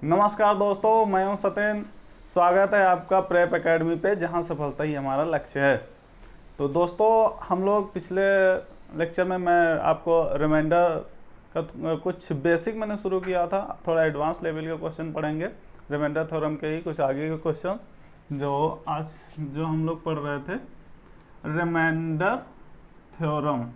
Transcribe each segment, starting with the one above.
नमस्कार दोस्तों, मैं हूं सत्यन। स्वागत है आपका प्रेप एकेडमी पे, जहां सफलता ही हमारा लक्ष्य है। तो दोस्तों, हम लोग पिछले लेक्चर में मैं आपको रिमाइंडर का कुछ बेसिक मैंने शुरू किया था। थोड़ा एडवांस लेवल के क्वेश्चन पढ़ेंगे रिमाइंडर थ्योरम के ही कुछ आगे के क्वेश्चन जो हम लोग पढ़ रहे थे। रिमाइंडर थ्योरम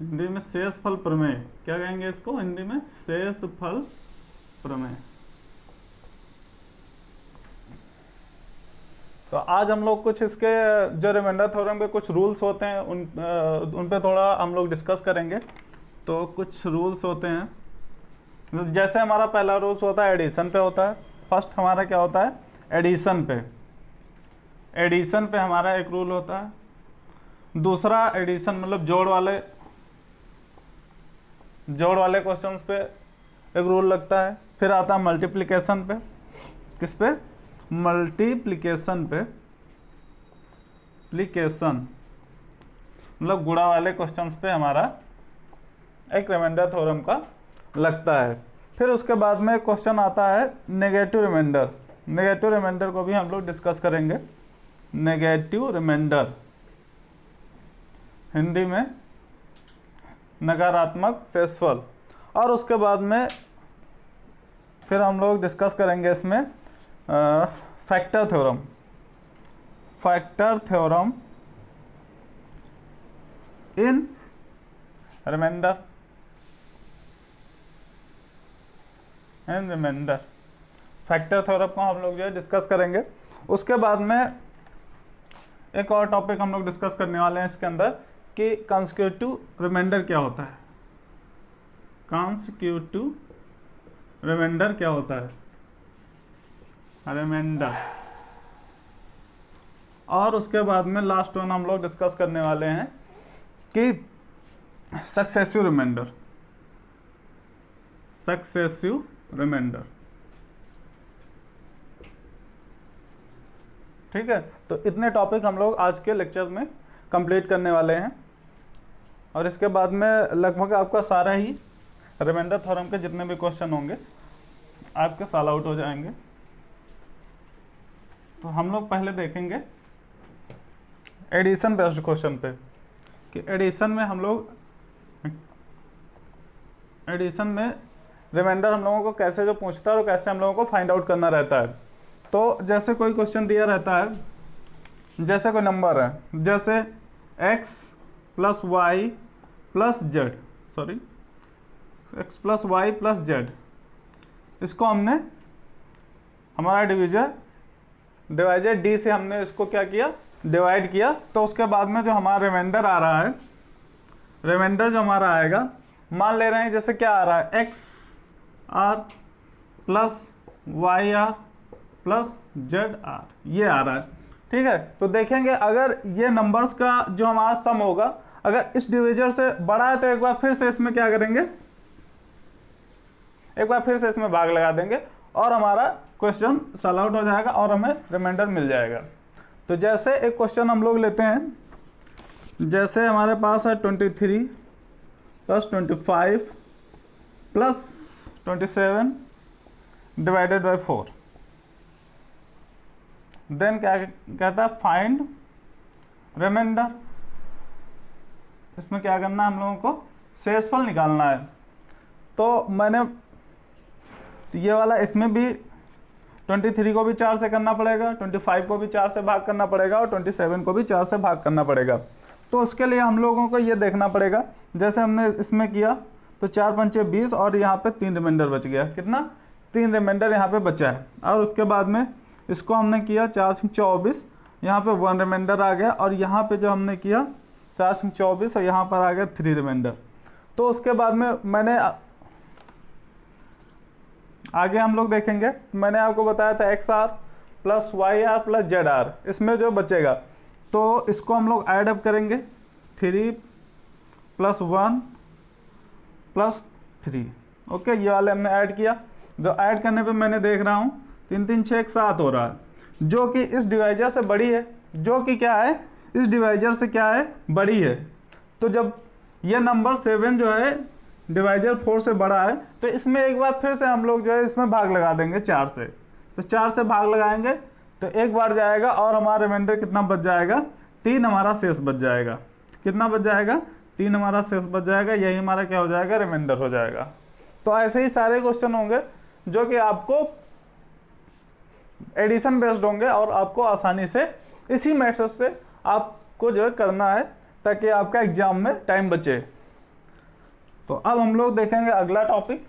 हिंदी में शेषफल प्रमेय, क्या कहेंगे इसको हिंदी में? शेषफल प्रमेय। तो आज हम लोग कुछ इसके जो रिमाइंडर थ्योरम के कुछ रूल्स होते हैं उन पे थोड़ा हम लोग डिस्कस करेंगे। तो कुछ रूल्स होते हैं, जैसे हमारा पहला रूल्स होता है एडिशन पे होता है। फर्स्ट हमारा क्या होता है? एडिशन पे हमारा एक रूल होता है। दूसरा एडिशन मतलब जोड़ वाले क्वेश्चंस पे एक रूल लगता है। फिर आता है मल्टीप्लिकेशन पे। किस पे? मल्टीप्लिकेशन मतलब गुणा वाले क्वेश्चंस पे हमारा एक रिमाइंडर थ्योरम का लगता है। फिर उसके बाद में क्वेश्चन आता है नेगेटिव रिमाइंडर को भी हम लोग डिस्कस करेंगे। नेगेटिव रिमाइंडर हिंदी में नकारात्मक शेषफल। और उसके बाद में फिर हम लोग डिस्कस करेंगे इसमें factor theorem in remainder factor theorem को हम लोग जो है डिस्कस करेंगे। उसके बाद में एक और टॉपिक हम लोग डिस्कस करने वाले हैं इसके अंदर कि कंसेक्यूटिव रिमाइंडर क्या होता है। रिमाइंडर। और उसके बाद में लास्ट वन हम लोग डिस्कस करने वाले हैं कि सक्सेसिव रिमाइंडर। ठीक है, तो इतने टॉपिक हम लोग आज के लेक्चर में कंप्लीट करने वाले हैं। और इसके बाद में लगभग आपका सारा ही रिमाइंडर थ्योरम के जितने भी क्वेश्चन होंगे आपके सॉल्व आउट हो जाएंगे। तो हम लोग पहले देखेंगे एडिशन बेस्ड क्वेश्चन पे कि एडिशन में रिमाइंडर हम लोगों को कैसे जो पूछता है और कैसे हम लोगों को फाइंड आउट करना रहता है। तो जैसे कोई क्वेश्चन दिया रहता है, जैसे कोई नंबर है, जैसे x plus y plus z, इसको हमने हमारा डिवाइजर डी से हमने इसको क्या किया? डिवाइड किया। तो उसके बाद में जो हमारा रिमाइंडर आ रहा है, रिमाइंडर जो हमारा आएगा, मान ले रहे हैं जैसे क्या आ रहा है? X r plus y r plus z r, ये आ रहा है। ठीक है, तो देखेंगे अगर ये नंबर्स का जो हमारा सम होगा अगर इस डिविजर से बड़ा है तो एक बार फिर से इसमें क्या करेंगे? एक बार फिर से इसमें भाग लगा देंगे और हमारा क्वेश्चन सॉल्व आउट हो जाएगा और हमें रिमाइंडर मिल जाएगा। तो जैसे एक क्वेश्चन हम लोग लेते हैं, जैसे हमारे पास है 23 plus 25 plus 27 divided by 4। Then क्या कहता है? Find remainder. इसमें क्या करना है? हम लोगों को शेषफल निकालना है। तो मैंने ये वाला, इसमें भी 23 को भी 4 से करना पड़ेगा, 25 को भी 4 से भाग करना पड़ेगा और 27 को भी 4 से भाग करना पड़ेगा। तो उसके लिए हम लोगों को ये देखना पड़ेगा, जैसे हमने इसमें किया तो 4 पंचे 20 और यहाँ पे 3 रिमाइंडर बच गया। कितना? 3 रिमाइंडर यहाँ पे बचा है। और उसके बाद में इसको हमने किया 4 से 24, यहाँ पे 1 रिमाइंडर आ गया। और यहाँ पे जो हमने किया 4 से 24 और यहाँ पर आ गया 3 रिमाइंडर। तो उसके बाद में मैंने आगे हम लोग देखेंगे, मैंने आपको बताया था x r plus y r plus z r, इसमें जो बचेगा तो इसको हम लोग ऐड अप करेंगे। 3 प्लस 1 प्लस 3। ओके, ये वाले हमने ऐड किया। जो ऐड करने पे मैंने देख रहा हूँ 3 3 6 7 हो रहा है, जो कि इस डिवाइजर से बड़ी है, जो कि क्या है? इस डिवाइजर से क्या है? बड़ी है। तो जब ये नंबर 7 जो है डिवाइजर 4 से बड़ा है, तो इसमें एक बार फिर से हम लोग जो है इसमें भाग लगा देंगे 4 से। तो 4 से भाग लगाएंगे तो एक बार जाएगा और हमारा रिमाइंडर कितना बच जाएगा, 3 हमारा शेष बच जाएगा। कितना बच जाएगा, 3 हमारा शेष बच जाएगा। यही हमारा क्या हो जाएगा, रिमाइंडर हो जाएगा। तो ऐसे ही सारे क्वेश्चन होंगे जो कि आपको एडिशन बेस्ड होंगे और आपको आसानी से इसी मेथड से आपको जो है करना है ताकि आपका एग्जाम में टाइम बचे। तो अब हम लोग देखेंगे अगला टॉपिक,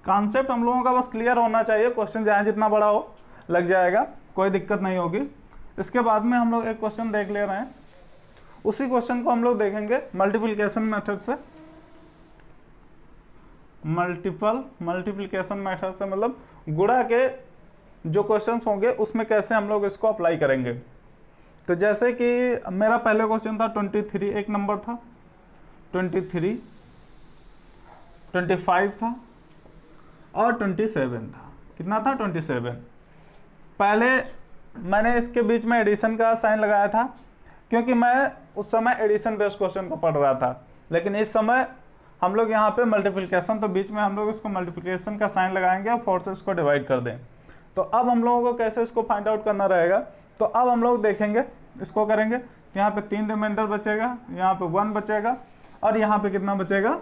कॉन्सेप्ट हम लोगों का बस क्लियर होना चाहिए। क्वेश्चन चाहे जितना बड़ा हो लग जाएगा, कोई दिक्कत नहीं होगी। इसके बाद में हम लोग एक क्वेश्चन देख ले रहे हैं, उसी क्वेश्चन को हम लोग देखेंगे मल्टीप्लिकेशन मेथड से। मल्टीप्लिकेशन मेथड से मतलब गुणा के जो क्वेश्चंस होंगे उसमें कैसे हम लोग इसको अप्लाई करेंगे। तो जैसे कि मेरा पहले क्वेश्चन था 23, एक नंबर था 23, 25 था और 27 था। कितना था, 27। पहले मैंने इसके बीच में एडिशन का साइन लगाया था क्योंकि मैं उस समय एडिशन बेस्ड क्वेश्चन को पढ़ रहा था, लेकिन इस समय हम लोग यहाँ पे मल्टीप्लिकेशन, तो बीच में हम लोग इसको मल्टीप्लिकेशन का साइन लगाएंगे और 4 से इसको डिवाइड कर दें। तो अब हम लोगों को कैसे इसको फाइंड आउट करना रहेगा, तो अब हम लोग देखेंगे, इसको करेंगे। यहाँ पे 3 रिमाइंडर बचेगा, यहाँ पे 1 बचेगा और यहाँ पे कितना बचेगा,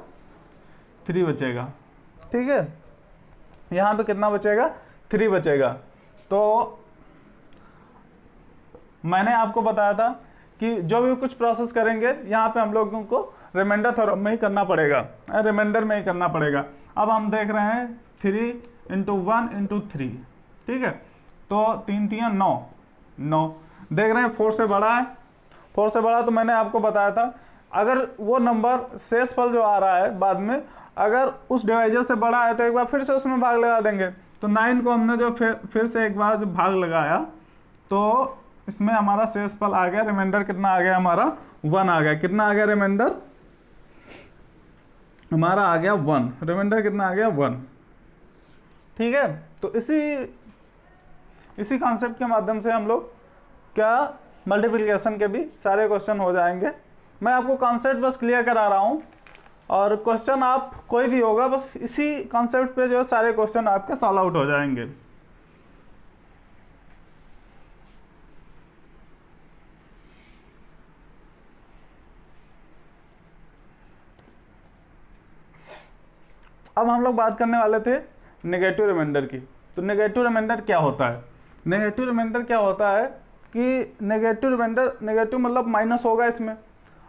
3 बचेगा। ठीक है, यहाँ पे कितना बचेगा, 3 बचेगा। तो मैंने आपको बताया था कि जो भी कुछ प्रोसेस करेंगे यहाँ पे हम लोगों को रिमाइंडर थ्योरम में ही करना पड़ेगा, रिमाइंडर में ही करना पड़ेगा। अब हम देख रहे हैं 3 × 1 × 3, ठीक है। तो 3 3 9 देख रहे हैं 4 से बड़ा है, 4 से बड़ा। तो मैंने आपको बताया था अगर वो नंबर शेषफल जो आ रहा है बाद में अगर उस डिवाइजर से बड़ा है तो एक बार फिर से उसमें भाग लगा देंगे। तो 9 को हमने जो फिर से एक बार जो भाग लगाया तो इसमें हमारा शेषफल आ गया, रिमाइंडर कितना आ गया, हमारा 1 आ गया। कितना आ गया, रिमाइंडर हमारा आ गया 1, रिमाइंडर कितना आ गया, 1। ठीक है, तो इसी कॉन्सेप्ट के माध्यम से हम लोग क्या मल्टीप्लिकेशन के भी सारे क्वेश्चन हो जाएंगे। मैं आपको कॉन्सेप्ट बस क्लियर करा रहा हूँ और क्वेश्चन आप कोई भी होगा बस इसी कॉन्सेप्ट पे जो है सारे क्वेश्चन आपके सॉल्व आउट हो जाएंगे। अब हम लोग बात करने वाले थे नेगेटिव रिमाइंडर की। तो नेगेटिव रिमाइंडर क्या होता है, नेगेटिव रिमाइंडर क्या होता है कि नेगेटिव रिमाइंडर, नेगेटिव मतलब माइनस होगा इसमें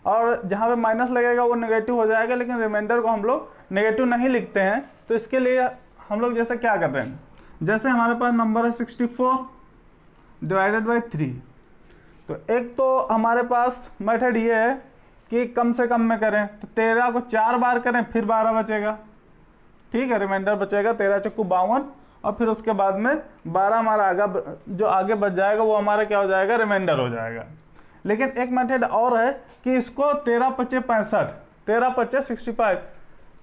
और जहाँ पे माइनस लगेगा वो नेगेटिव हो जाएगा, लेकिन रिमाइंडर को हम लोग नेगेटिव नहीं लिखते हैं। तो इसके लिए हम लोग जैसे क्या कर रहे हैं, जैसे हमारे पास नंबर है 64 / 3। तो एक तो हमारे पास मेथड ये है कि कम से कम में करें, तो 13 को 4 बार करें फिर 12 बचेगा। ठीक है, रिमाइंडर बचेगा 13 × 52 और फिर उसके बाद में 12 हमारा जो आगे बच जाएगा वो हमारा क्या हो जाएगा, रिमाइंडर हो जाएगा। लेकिन एक मेथड और है कि इसको 13 × 5 = 65, 13 × 5 = 65।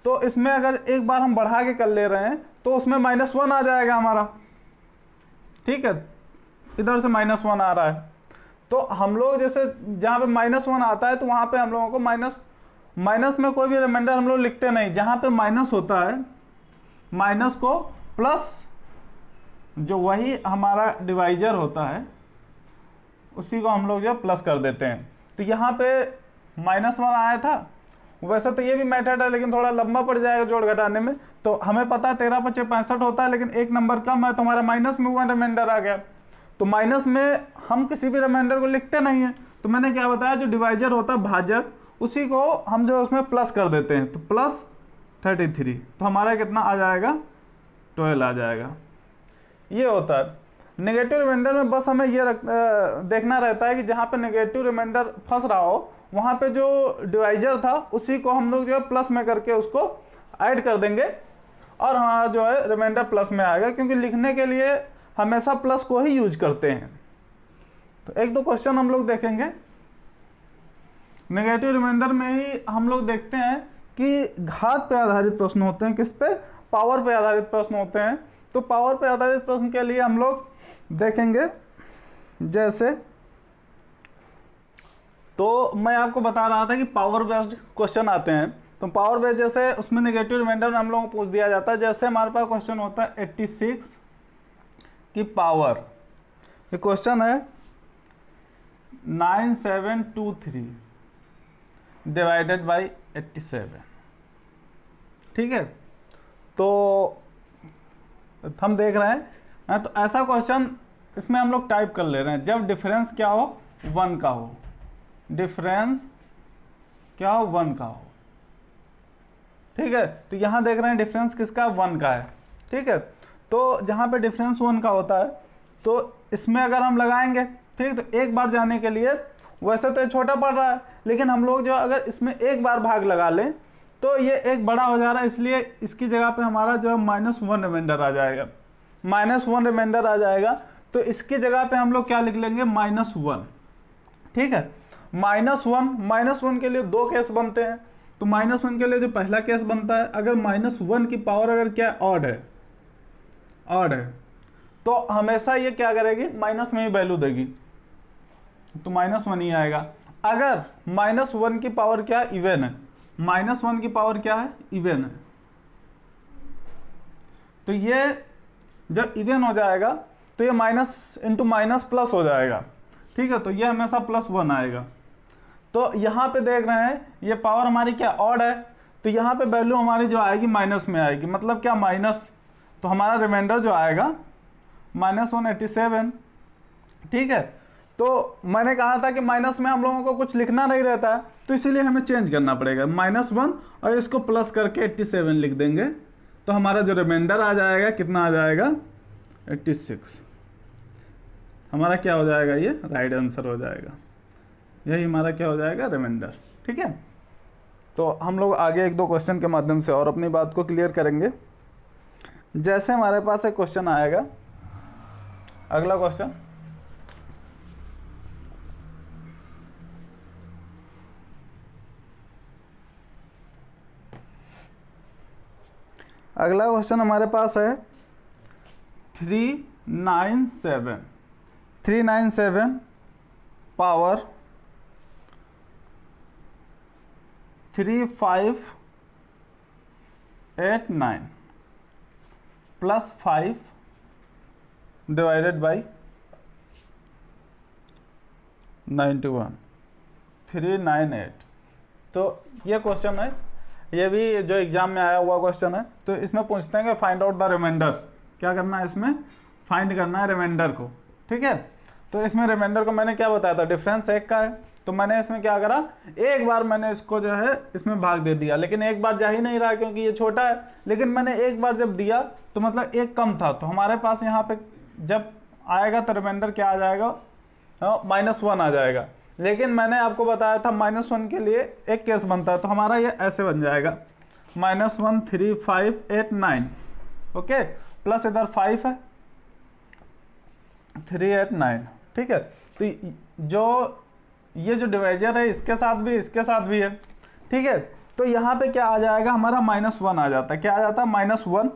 तो इसमें अगर एक बार हम बढ़ा के कर ले रहे हैं तो उसमें -1 आ जाएगा हमारा। ठीक है, इधर से -1 आ रहा है तो हम लोग जैसे जहाँ पे -1 आता है तो वहाँ पे हम लोगों को माइनस में कोई भी रिमाइंडर हम लोग लिखते नहीं। जहाँ पे माइनस होता है माइनस को प्लस जो वही हमारा डिवाइजर होता है उसी को हम लोग जो प्लस कर देते हैं। तो यहाँ पे -1 आया था। वैसे तो ये भी मेथड है लेकिन थोड़ा लंबा पड़ जाएगा जोड़ घटाने में। तो हमें पता है 13 × 5 = 65 होता है, लेकिन एक नंबर कम है तो हमारा माइनस में 1 रिमाइंडर आ गया। तो माइनस में हम किसी भी रिमाइंडर को लिखते नहीं है। तो मैंने क्या बताया, जो डिवाइजर होता है भाजक उसी को हम जो उसमें प्लस कर देते हैं। तो +33 तो हमारा कितना आ जाएगा, 12 आ जाएगा। ये होता है नेगेटिव रिमाइंडर में। बस हमें ये देखना रहता है कि जहाँ पे नेगेटिव रिमाइंडर फंस रहा हो वहाँ पे जो डिवाइजर था उसी को हम लोग जो है प्लस में करके उसको ऐड कर देंगे और हमारा जो है रिमाइंडर प्लस में आएगा, क्योंकि लिखने के लिए हमेशा प्लस को ही यूज करते हैं। तो एक दो क्वेश्चन हम लोग देखेंगे नेगेटिव रिमाइंडर में ही। हम लोग देखते हैं कि घात पे आधारित प्रश्न होते हैं, किस पे, पावर पे आधारित प्रश्न होते हैं। तो पावर पे आधारित प्रश्न के लिए हम लोग देखेंगे जैसे तो मैं आपको बता रहा था कि पावर बेस्ड क्वेश्चन आते हैं, तो पावर बेस्ड जैसे उसमें नेगेटिव रिमाइंडर में हम लोगों को पूछ दिया जाता है। जैसे हमारे पास क्वेश्चन होता है 86 की पावर, ये क्वेश्चन है 9723 डिवाइडेड बाई 87, ठीक है। तो हम देख रहे हैं तो ऐसा क्वेश्चन इसमें हम लोग टाइप कर ले रहे हैं, जब डिफरेंस क्या हो 1 का हो, डिफरेंस क्या हो 1 का हो, ठीक है। तो यहां देख रहे हैं डिफरेंस किसका 1 का है, ठीक है। तो जहां पे डिफरेंस 1 का होता है तो इसमें अगर हम लगाएंगे, ठीक, तो एक बार जाने के लिए वैसे तो ये छोटा पड़ रहा है, लेकिन हम लोग जो अगर इसमें एक बार भाग लगा लें तो ये एक बड़ा हो जा रहा है, इसलिए इसकी जगह पे हमारा जो है -1 रिमाइंडर आ जाएगा, -1 रिमाइंडर आ जाएगा। तो इसकी जगह पे हम लोग क्या लिख लेंगे -1, ठीक है। -1 के लिए 2 केस बनते हैं। तो -1 के लिए जो पहला केस बनता है, अगर -1 की पावर अगर क्या ऑड है, तो हमेशा ये क्या करेगी, माइनस में ही वैल्यू देगी, तो -1 ही आएगा। अगर -1 की पावर क्या इवन है, -1 की पावर क्या है इवन है, तो ये जब इवन हो जाएगा तो ये माइनस इंटू माइनस प्लस हो जाएगा, ठीक है। तो ये हमेशा +1 आएगा। तो यहाँ पे देख रहे हैं ये पावर हमारी क्या ऑड है, तो यहाँ पे वैल्यू हमारी जो आएगी माइनस में आएगी, मतलब क्या माइनस, तो हमारा रिमाइंडर जो आएगा -187, ठीक है। तो मैंने कहा था कि माइनस में हम लोगों को कुछ लिखना नहीं रहता है, तो इसीलिए हमें चेंज करना पड़ेगा, -1 और इसको प्लस करके 87 लिख देंगे, तो हमारा जो रिमाइंडर आ जाएगा कितना आ जाएगा 86, हमारा क्या हो जाएगा, ये राइट आंसर हो जाएगा, यही हमारा क्या हो जाएगा रिमाइंडर, ठीक है। तो हम लोग आगे 1-2 क्वेश्चन के माध्यम से और अपनी बात को क्लियर करेंगे। जैसे हमारे पास एक क्वेश्चन आएगा, अगला क्वेश्चन, अगला क्वेश्चन हमारे पास है 397 पावर 3589 +5 डिवाइडेड बाई 91 398। तो ये क्वेश्चन है, ये भी जो एग्जाम में आया हुआ क्वेश्चन है। तो इसमें पूछते हैं कि फाइंड आउट द रिमाइंडर, क्या करना है इसमें, फाइंड करना है रिमाइंडर को, ठीक है। तो इसमें रिमाइंडर को मैंने क्या बताया था, डिफरेंस 1 का है, तो मैंने इसमें क्या करा, एक बार मैंने इसको जो है इसमें भाग दे दिया, लेकिन एक बार जा ही नहीं रहा क्योंकि ये छोटा है, लेकिन मैंने एक बार जब दिया तो मतलब एक कम था, तो हमारे पास यहाँ पे जब आएगा तो रिमाइंडर क्या आ जाएगा, -1 आ जाएगा। लेकिन मैंने आपको बताया था -1 के लिए एक केस बनता है, तो हमारा ये ऐसे बन जाएगा -13589, ओके, प्लस इधर 5 है 389, ठीक है। तो ये जो डिवाइजर है इसके साथ भी है, ठीक है। तो यहाँ पे क्या आ जाएगा, हमारा -1 आ जाता है, क्या आ जाता है -1,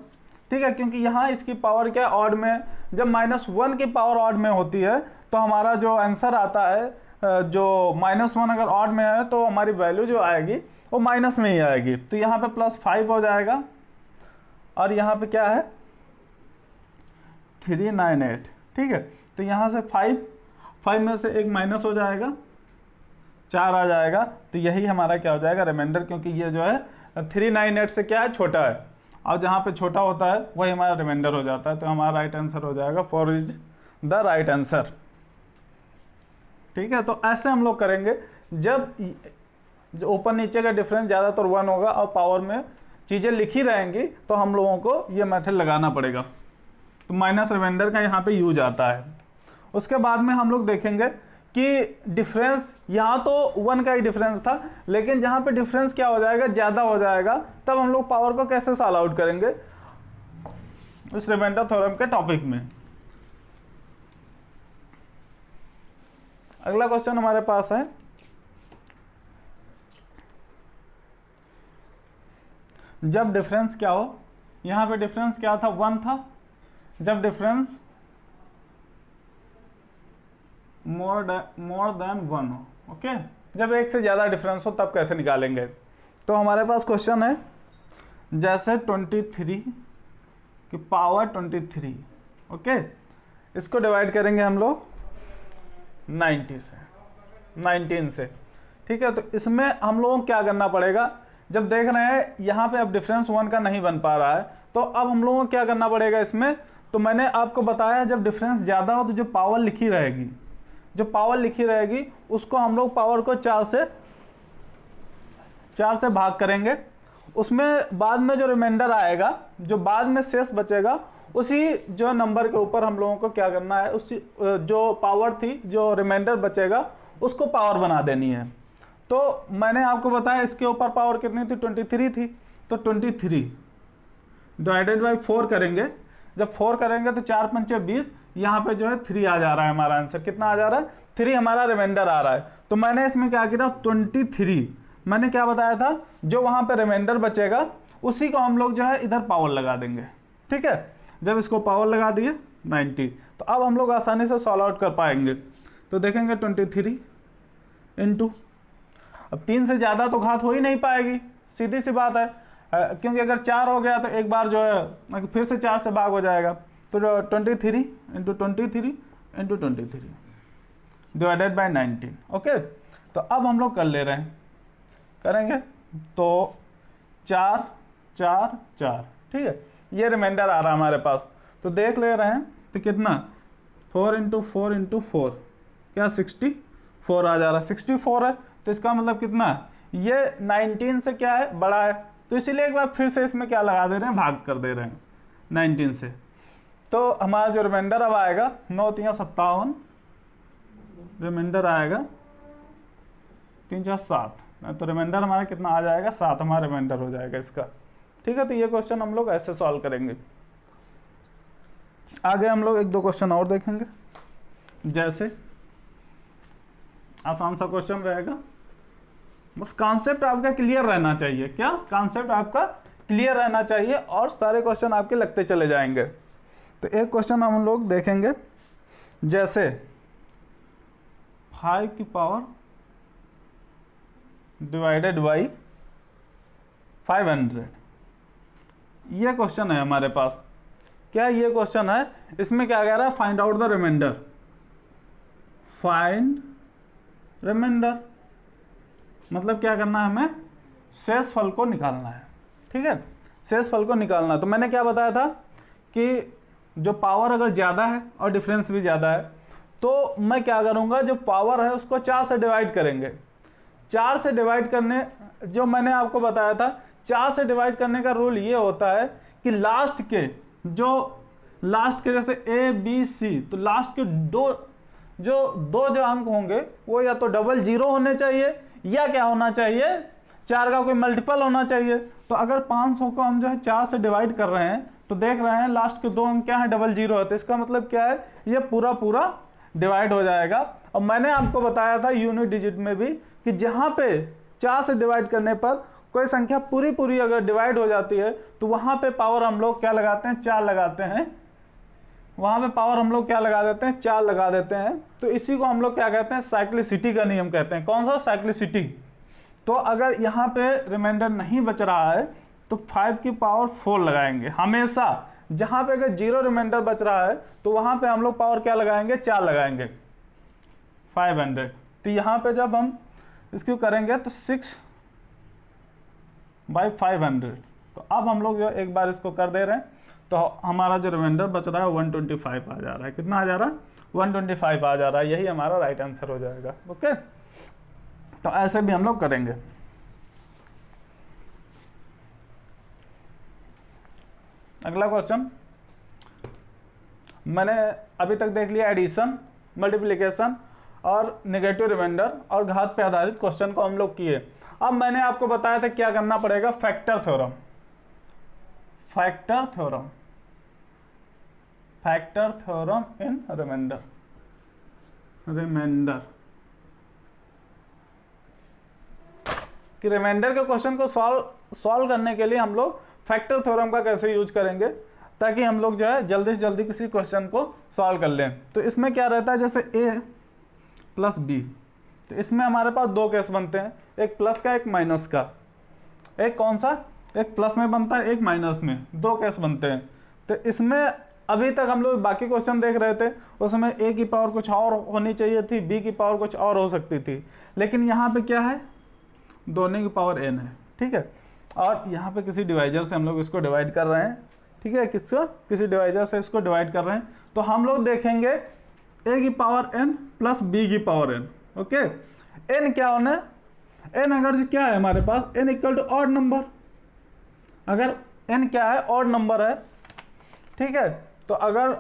ठीक है, क्योंकि यहाँ इसकी पावर क्या ऑड में, जब -1 की पावर ऑड में होती है तो हमारा जो आंसर आता है, जो -1 अगर ऑड में है तो हमारी वैल्यू जो आएगी वो माइनस में ही आएगी। तो यहाँ पे +5 हो जाएगा और यहाँ पे क्या है 398, ठीक है। तो यहाँ से 5 में से एक माइनस हो जाएगा, 4 आ जाएगा, तो यही हमारा क्या हो जाएगा रिमाइंडर, क्योंकि ये जो है 398 से क्या है छोटा है, और जहाँ पे छोटा होता है वही हमारा रिमाइंडर हो जाता है। तो हमारा राइट आंसर हो जाएगा 4 इज द राइट आंसर, ठीक है। तो ऐसे हम लोग करेंगे, जब जो ऊपर नीचे का डिफरेंस ज़्यादातर 1 होगा और पावर में चीज़ें लिखी रहेंगी तो हम लोगों को ये मेथड लगाना पड़ेगा। तो माइनस रिमाइंडर का यहाँ पे यूज आता है। उसके बाद में हम लोग देखेंगे कि डिफरेंस यहाँ तो 1 का ही डिफरेंस था, लेकिन जहाँ पे डिफरेंस क्या हो जाएगा ज़्यादा हो जाएगा, तब हम लोग पावर को कैसे सॉल्व आउट करेंगे इस रिमाइंडर थ्योरम के टॉपिक में। अगला क्वेश्चन हमारे पास है, जब डिफरेंस क्या हो, यहाँ पे डिफरेंस क्या था 1 था, जब डिफरेंस मोर देन 1 हो, ओके, जब एक से ज़्यादा डिफरेंस हो तब कैसे निकालेंगे। तो हमारे पास क्वेश्चन है जैसे 23 की पावर 23, ओके, इसको डिवाइड करेंगे हम लोग 19 से, ठीक है। तो इसमें हम लोगों को क्या करना पड़ेगा, जब देख रहे हैं यहाँ पे अब डिफरेंस 1 का नहीं बन पा रहा है, तो अब हम लोगों को क्या करना पड़ेगा इसमें। तो मैंने आपको बताया जब डिफरेंस ज़्यादा हो तो जो पावर लिखी रहेगी उसको हम लोग पावर को 4 से भाग करेंगे। उसमें बाद में जो रिमाइंडर आएगा, जो बाद में शेष बचेगा, उसी जो नंबर के ऊपर हम लोगों को क्या करना है, उसी जो पावर थी, जो रिमाइंडर बचेगा उसको पावर बना देनी है। तो मैंने आपको बताया इसके ऊपर पावर कितनी थी, 23 थी। तो 23 डिवाइडेड बाई 4 करेंगे। जब 4 करेंगे तो 4 पंचे 20, यहाँ पे जो है 3 आ जा रहा है हमारा आंसर। कितना आ जा रहा है, 3 हमारा रिमाइंडर आ रहा है। तो मैंने इसमें क्या किया, 23 मैंने क्या बताया था, जो वहाँ पे रिमाइंडर बचेगा उसी को हम लोग जो है इधर पावर लगा देंगे, ठीक है। जब इसको पावर लगा दिए 90, तो अब हम लोग आसानी से सॉल्व आउट कर पाएंगे। तो देखेंगे 23 इंटू, अब 3 से ज़्यादा तो घात हो ही नहीं पाएगी, सीधी सी बात है, क्योंकि अगर 4 हो गया तो एक बार जो है फिर से 4 से भाग हो जाएगा। तो 23 into 23 into 23 divided by 19, okay. तो अब हम लोग कर ले रहे हैं, करेंगे तो 4 4 4, ठीक है। ये रिमाइंडर आ रहा है हमारे पास, तो देख ले रहे हैं तो कितना, 4 इंटू 4 इंटू 4 क्या 64 आ जा रहा है, 64 है। तो इसका मतलब कितना है, ये 19 से क्या है, बड़ा है। तो इसीलिए एक बार फिर से इसमें क्या लगा दे रहे हैं, भाग कर दे रहे हैं 19 से। तो हमारा जो रिमाइंडर अब आएगा 9 3 57, रिमाइंडर आएगा 3 4 7, तो रिमाइंडर हमारा कितना आ जाएगा, 7 हमारा रिमाइंडर हो जाएगा इसका, ठीक है। तो ये क्वेश्चन हम लोग ऐसे सॉल्व करेंगे। आगे हम लोग 1-2 क्वेश्चन और देखेंगे। जैसे आसान सा क्वेश्चन रहेगा, बस कॉन्सेप्ट आपका क्लियर रहना चाहिए। क्या कॉन्सेप्ट आपका क्लियर रहना चाहिए और सारे क्वेश्चन आपके लगते चले जाएंगे। तो एक क्वेश्चन हम लोग देखेंगे, जैसे 5 की पावर डिवाइडेड बाई 500, ये क्वेश्चन है हमारे पास। क्या ये क्वेश्चन है, इसमें क्या कह रहा है, find out the remainder, find remainder मतलब क्या करना है, हमें शेषफल को निकालना है, ठीक है, शेषफल को निकालना है। तो मैंने क्या बताया था कि जो पावर अगर ज़्यादा है और डिफरेंस भी ज़्यादा है, तो मैं क्या करूँगा, जो पावर है उसको 4 से डिवाइड करेंगे। 4 से डिवाइड करने, जो मैंने आपको बताया था, 4 से डिवाइड करने का रूल ये होता है कि लास्ट के जैसे A B C, तो लास्ट के दो अंक होंगे वो या तो डबल जीरो होने चाहिए या क्या होना चाहिए, 4 का कोई मल्टीपल होना चाहिए। तो अगर 500 को हम जो है 4 से डिवाइड कर रहे हैं, तो देख रहे हैं लास्ट के 2 अंक क्या है, डबल जीरो है। तो इसका मतलब क्या है, ये पूरा डिवाइड हो जाएगा। और मैंने आपको बताया था यूनिट डिजिट में भी कि जहाँ पे 4 से डिवाइड करने पर कोई संख्या पूरी अगर डिवाइड हो जाती है, तो वहाँ पे पावर हम लोग क्या लगाते हैं, 4 लगाते हैं। वहाँ पे पावर हम लोग क्या लगा देते हैं, 4 लगा देते हैं। तो इसी को हम लोग क्या कहते हैं, साइक्लिसिटी का नियम कहते हैं। कौन सा, साइक्लिसिटी। तो अगर यहाँ पे रिमाइंडर नहीं बच रहा है तो 5 की पावर 4 लगाएंगे हमेशा। जहाँ पे अगर 0 रिमाइंडर बच रहा है तो वहाँ पे हम लोग पावर क्या लगाएंगे, 4 लगाएंगे, 500। तो यहाँ पे जब हम इसको करेंगे तो 6/500। तो अब हम लोग जो एक बार इसको कर दे रहे हैं, तो हमारा जो रिमाइंडर बच रहा है 125 आ जा रहा है। कितना आ जा रहा है, 125 आ जा रहा है। यही हमारा राइट आंसर हो जाएगा, ओके। तो ऐसे भी हम लोग करेंगे। अगला क्वेश्चन, मैंने अभी तक देख लिया एडिशन, मल्टीप्लिकेशन और नेगेटिव रिमाइंडर और घात पे आधारित क्वेश्चन को हम लोग किए। अब मैंने आपको बताया था क्या करना पड़ेगा, factor theorem, factor theorem in remainder, कि रिमाइंडर के क्वेश्चन को सॉल्व करने के लिए हम लोग फैक्टर थ्योरम का कैसे यूज करेंगे, ताकि हम लोग जो है जल्दी से जल्दी किसी क्वेश्चन को सॉल्व कर लें। तो इसमें क्या रहता है, जैसे a + b, तो इसमें हमारे पास दो केस बनते हैं, एक प्लस का एक माइनस का। एक कौन सा, एक प्लस में बनता है एक माइनस में, दो केस बनते हैं। तो इसमें अभी तक हम लोग बाकी क्वेश्चन देख रहे थे, उसमें a की पावर कुछ और होनी चाहिए थी, b की पावर कुछ और हो सकती थी, लेकिन यहाँ पे क्या है, दोनों की पावर n है, ठीक है। और यहाँ पे किसी डिवाइजर से हम लोग इसको डिवाइड कर रहे हैं, ठीक है, किसको, किसी डिवाइजर से इसको डिवाइड कर रहे हैं। तो हम लोग देखेंगे a की पावर n प्लस b की पावर n, ओके। n क्या होना है, n अगर क्या है हमारे पास, n equal to odd number, अगर n क्या है, ऑड नंबर है, ठीक है। तो अगर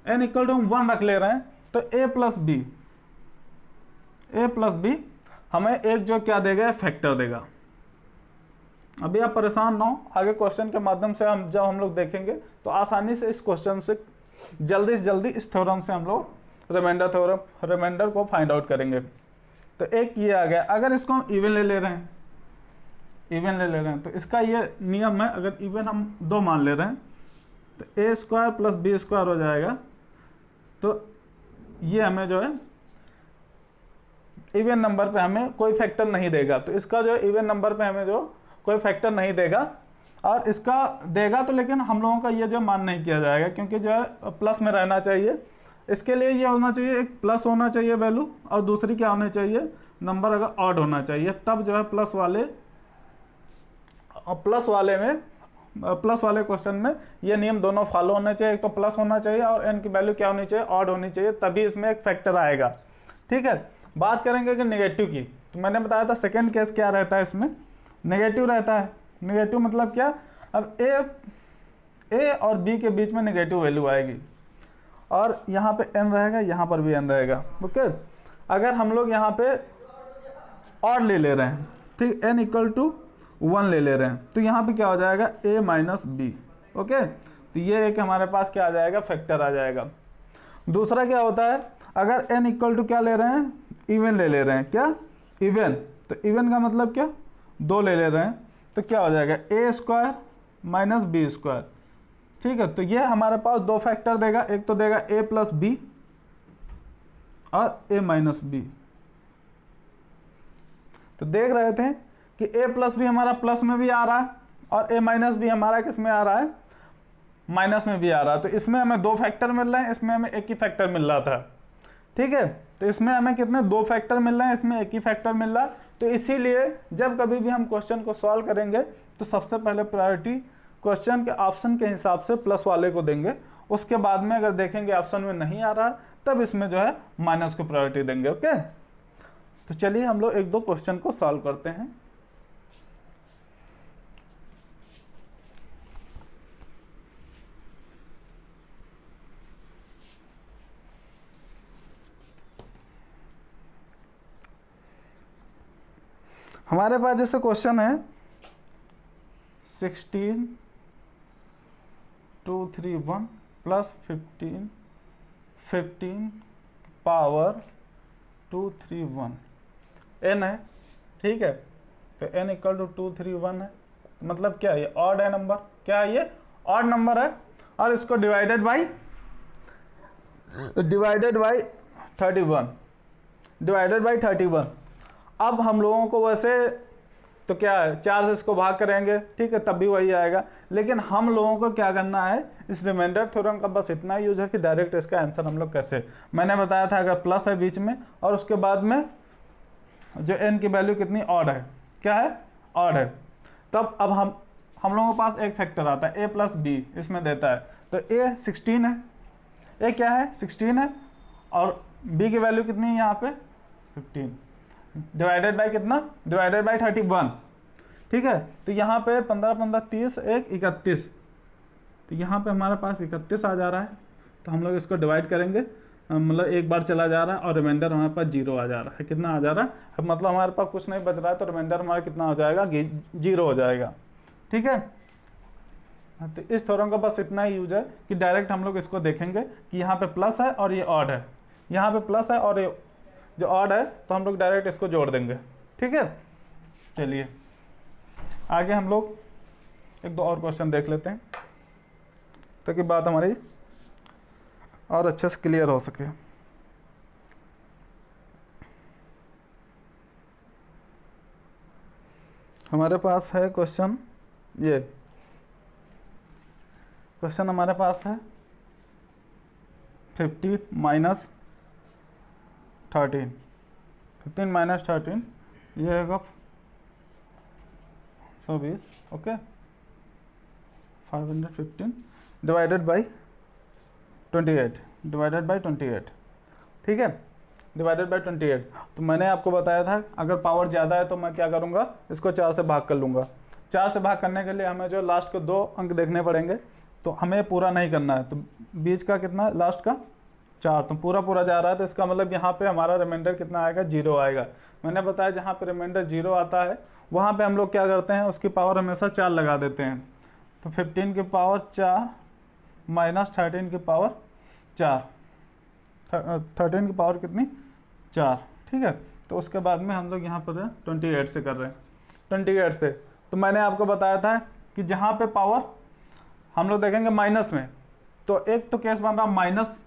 n इक्वल टू हम 1 रख ले रहे हैं तो a प्लस बी हमें एक जो क्या देगा, फैक्टर देगा। अभी आप परेशान ना हो, आगे क्वेश्चन के माध्यम से जब हम लोग देखेंगे तो आसानी से इस क्वेश्चन से जल्दी से जल्दी इस थ्योरम से हम लोग रिमाइंडर को फाइंड आउट करेंगे। तो एक ये आ गया। अगर इसको हम इवन ले रहे हैं, तो इसका ये नियम है, अगर इवन हम 2 मान ले रहे हैं तो a square plus b square हो जाएगा। तो ये हमें जो है इवन नंबर पे हमें कोई फैक्टर नहीं देगा, तो इसका जो इवन नंबर पे हमें जो कोई फैक्टर नहीं देगा, और इसका देगा तो लेकिन हम लोगों का ये जो मान नहीं किया जाएगा, क्योंकि जो है प्लस में रहना चाहिए। इसके लिए ये होना चाहिए, एक प्लस होना चाहिए वैल्यू, और दूसरी क्या होनी चाहिए, नंबर अगर ऑड होना चाहिए, तब जो है प्लस वाले क्वेश्चन में ये नियम दोनों फॉलो होने चाहिए। एक तो प्लस होना चाहिए और n की वैल्यू क्या होनी चाहिए, ऑड होनी चाहिए, तभी इसमें एक फैक्टर आएगा, ठीक है। बात करेंगे कि नेगेटिव की, तो मैंने बताया था सेकंड केस क्या रहता है, इसमें नेगेटिव रहता है। नेगेटिव मतलब क्या, अब a और b के बीच में नेगेटिव वैल्यू आएगी, और यहाँ पे n रहेगा, यहाँ पर भी n रहेगा, ओके। अगर हम लोग यहाँ पे ऑड ले रहे हैं, ठीक, n इक्वल टू 1 ले रहे हैं, तो यहाँ पे क्या हो जाएगा, a माइनस बी, ओके। तो ये एक हमारे पास क्या आ जाएगा, फैक्टर आ जाएगा। दूसरा क्या होता है, अगर n इक्वल टू क्या ले रहे हैं, इवन ले रहे हैं, क्या, इवन। तो इवन का मतलब क्या, 2 ले रहे हैं, तो क्या हो जाएगा, a square minus b square, ठीक है। तो ये हमारे पास 2 फैक्टर देगा, एक तो देगा a प्लस बी और a माइनस बी। तो देख रहे थे कि a प्लस बी हमारा प्लस में भी आ रहा है, और a माइनस बी हमारा किस में आ रहा है, माइनस में भी आ रहा है। तो इसमें हमें 2 फैक्टर मिल रहे हैं, इसमें हमें एक ही फैक्टर मिल रहा था, ठीक है। तो इसमें हमें कितने, 2 फैक्टर मिल रहे हैं, इसमें एक ही फैक्टर मिल रहा है। तो इसीलिए जब कभी भी हम क्वेश्चन को सॉल्व करेंगे तो सबसे पहले प्रायोरिटी क्वेश्चन के ऑप्शन के हिसाब से प्लस वाले को देंगे, उसके बाद में अगर देखेंगे ऑप्शन में नहीं आ रहा तब इसमें जो है माइनस को प्रायोरिटी देंगे, ओके। तो चलिए हम लोग 1-2 क्वेश्चन को सॉल्व करते हैं। हमारे पास जैसे क्वेश्चन है 16 2 3 1 प्लस 15 पावर 2 3 1 n है, ठीक है। तो n इक्वल टू 2 3 1 है, मतलब क्या है, ये ऑड है नंबर, क्या है, ये ऑड नंबर है, और इसको डिवाइडेड बाई 31। अब हम लोगों को वैसे तो क्या है, 4 से इसको भाग करेंगे, ठीक है, तब भी वही आएगा। लेकिन हम लोगों को क्या करना है, इस रिमाइंडर थ्योरम का बस इतना यूज है कि डायरेक्ट इसका आंसर हम लोग कैसे, मैंने बताया था अगर प्लस है बीच में और उसके बाद में जो n की वैल्यू कितनी, ऑड है, क्या है, ऑड है, तब अब हम लोगों के पास एक फैक्टर आता है a प्लस बी, इसमें देता है। तो a 16 है, a क्या है, 16 है, और b की वैल्यू कितनी है यहाँ पे 15, डिवाइडेड बाई कितना, डिवाइडेड बाई 31, ठीक है। तो यहाँ पे 15 15 30 1 31, तो यहाँ पे हमारे पास 31 आ जा रहा है। तो हम लोग इसको डिवाइड करेंगे, मतलब एक बार चला जा रहा है और रिमाइंडर हमारे पास 0 आ जा रहा है। कितना आ जा रहा है, मतलब हमारे पास कुछ नहीं बच रहा है, तो रिमाइंडर हमारा कितना हो जाएगा, 0 हो जाएगा, ठीक है। तो इस थ्योरम का बस इतना ही यूज है कि डायरेक्ट हम लोग इसको देखेंगे कि यहाँ पे प्लस है और ये ऑड है, यहाँ पे प्लस है और ये जो ऑड है, तो हम लोग डायरेक्ट इसको जोड़ देंगे, ठीक है। चलिए आगे हम लोग 1-2 और क्वेश्चन देख लेते हैं ताकि बात हमारी और अच्छे से क्लियर हो सके। हमारे पास है क्वेश्चन, ये क्वेश्चन हमारे पास है 50 माइनस 13, 15 माइनस 13 ये होगा 120, okay, 515 divided by 28, divided by 28, ठीक है, डिवाइडेड बाई 28। तो मैंने आपको बताया था अगर पावर ज़्यादा है तो मैं क्या करूँगा, इसको 4 से भाग कर लूँगा। 4 से भाग करने के लिए हमें जो लास्ट के 2 अंक देखने पड़ेंगे, तो हमें पूरा नहीं करना है, तो बीच का कितना, लास्ट का 4, तो पूरा पूरा जा रहा है, तो इसका मतलब यहाँ पे हमारा रिमाइंडर कितना आएगा, 0 आएगा। मैंने बताया जहाँ पे रिमाइंडर 0 आता है वहाँ पे हम लोग क्या करते हैं, उसकी पावर हमेशा 4 लगा देते हैं। तो 15 की पावर 4 माइनस 13 की पावर 4, 13 की पावर कितनी, 4, ठीक है। तो उसके बाद में हम लोग यहाँ पर 28 से कर रहे हैं, 28 से। तो मैंने आपको बताया था कि जहाँ पे पावर हम लोग देखेंगे माइनस में, तो एक तो केस बन रहा माइनस,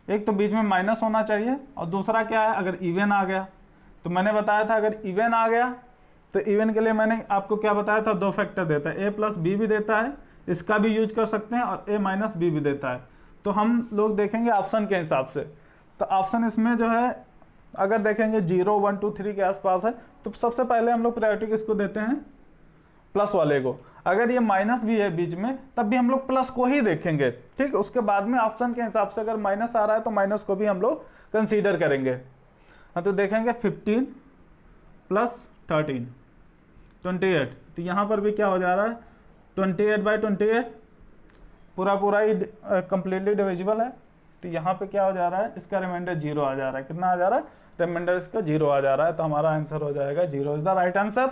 एक तो बीच में माइनस होना चाहिए, और दूसरा क्या है, अगर इवन आ गया। तो मैंने बताया था अगर इवन आ गया तो इवन के लिए मैंने आपको क्या बताया था, 2 फैक्टर देता है, a प्लस बी भी देता है, इसका भी यूज कर सकते हैं, और a माइनस बी भी देता है। तो हम लोग देखेंगे ऑप्शन के हिसाब से। तो ऑप्शन इसमें जो है अगर देखेंगे 0, 1, 2, 3 के आसपास है, तो सबसे पहले हम लोग प्रायोरिटी किसको देते हैं, प्लस वाले को। अगर ये माइनस भी है बीच में तब भी हम लोग प्लस को ही देखेंगे, ठीक। उसके बाद में ऑप्शन के हिसाब से अगर माइनस आ रहा है तो माइनस को भी हम लोग कंसीडर करेंगे। हाँ, तो देखेंगे 15 प्लस 13 28, तो यहाँ पर भी क्या हो जा रहा है, 28 बाई 28 पूरा पूरा ही कंप्लीटली डिविजिबल है। तो यहाँ पे क्या हो जा रहा है, इसका रिमाइंडर 0 आ जा रहा है। कितना आ जा रहा है, रिमाइंडर इसका 0 आ जा रहा है। तो हमारा आंसर हो जाएगा 0 is the right answer,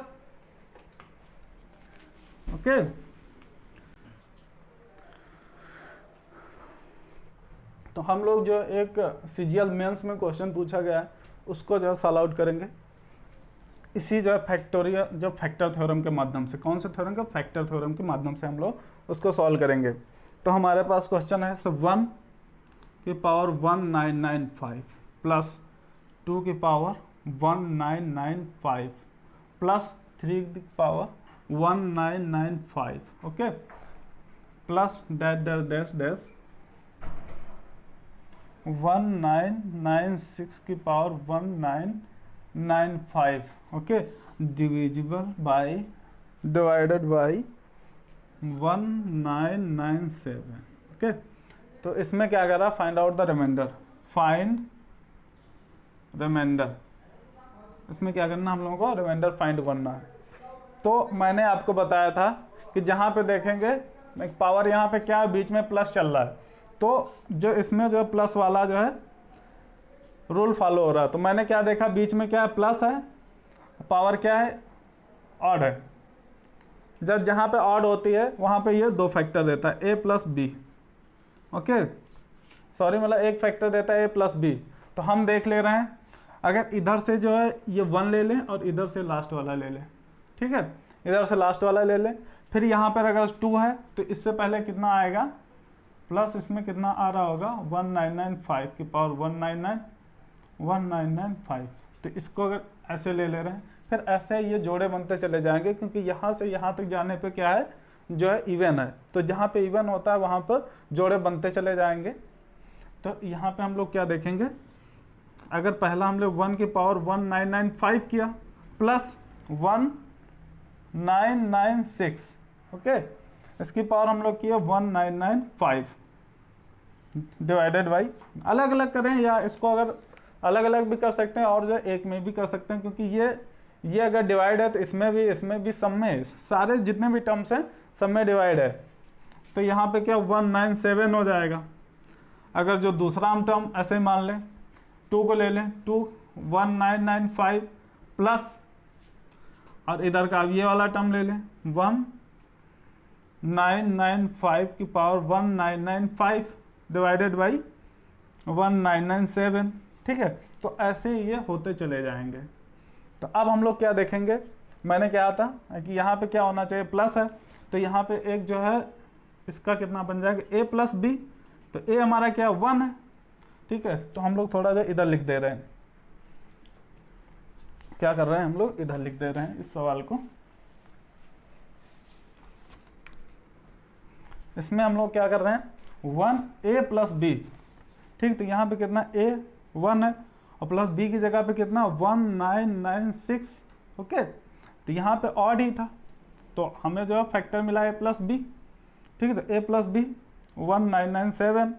okay. तो हम लोग जो एक सीजीएल मेंस में क्वेश्चन पूछा गया है उसको जो सॉल्व आउट करेंगे इसी जो है फैक्टोरियल, जो फैक्टर थ्योरम के माध्यम से। कौन से थ्योरम का, फैक्टर थ्योरम के माध्यम से हम लोग उसको सॉल्व करेंगे। तो हमारे पास क्वेश्चन है 1 की पावर 1995 प्लस 2 की पावर 1995 प्लस 3 की power 1995, okay, plus dash dash dash dash 1996 की power 1995, okay, divisible by, divided by 1997, okay. तो इसमें क्या कर रहा है, find out the remainder, find remainder. इसमें क्या करना, हम लोगों को रिमाइंडर फाइंड करना है। तो मैंने आपको बताया था कि जहाँ पे देखेंगे पावर यहाँ पे क्या है, बीच में प्लस चल रहा है, तो जो इसमें जो प्लस वाला जो है रूल फॉलो हो रहा है। तो मैंने क्या देखा, बीच में क्या है, प्लस है, पावर क्या है, ऑड है। जब जहाँ पे ऑड होती है वहाँ पे ये 2 फैक्टर देता है, a plus b, okay, sorry, मतलब एक फैक्टर देता है a प्लस बी। तो हम देख ले रहे हैं, अगर इधर से जो है ये 1 ले लें और इधर से लास्ट वाला ले लें, ठीक है, इधर से लास्ट वाला ले लें। फिर यहाँ पर अगर 2 है तो इससे पहले कितना आएगा, प्लस इसमें कितना आ रहा होगा, 1995 की पावर 1995। तो इसको अगर ऐसे ले रहे हैं, फिर ऐसे ये जोड़े बनते चले जाएंगे, क्योंकि यहाँ से यहाँ तक जाने पे क्या है, जो है इवन है। तो जहाँ पे इवन होता है वहाँ पर जोड़े बनते चले जाएंगे। तो यहाँ पे हम लोग क्या देखेंगे, अगर पहला हम लोग 1 की पावर 1995 किया प्लस 1996, ओके, इसकी पावर हम लोग किया 1995 डिवाइडेड बाई, अलग अलग करें या इसको अगर अलग अलग भी कर सकते हैं और जो एक में भी कर सकते हैं, क्योंकि ये अगर डिवाइड है तो इसमें भी सब में, सारे जितने भी टर्म्स हैं सब में डिवाइड है। तो यहाँ पे क्या 197 हो जाएगा। अगर जो दूसरा हम टर्म ऐसे मान लें, 2 को ले लें, 2 1995 प्लस, और इधर का अब ये वाला टर्म ले लें 1995 की पावर 1995 डिवाइडेड बाई 1997, ठीक है। तो ऐसे ये होते चले जाएंगे। तो अब हम लोग क्या देखेंगे, मैंने क्या था कि यहाँ पे क्या होना चाहिए, प्लस है, तो यहाँ पे एक जो है इसका कितना बन जाएगा, a प्लस बी। तो a हमारा क्या 1 है, ठीक है। तो हम लोग थोड़ा सा इधर लिख दे रहे हैं, क्या कर रहे हैं हम लोग, इधर लिख दे रहे हैं इस सवाल को, इसमें हम लोग क्या कर रहे हैं 1a प्लस बी, ठीक। तो यहाँ पे कितना a 1 है और प्लस b की जगह पे कितना 1996, ओके। तो यहाँ पे ऑड ही था तो हमें जो है फैक्टर मिला a प्लस बी, ठीक है। तो a प्लस बी 1997,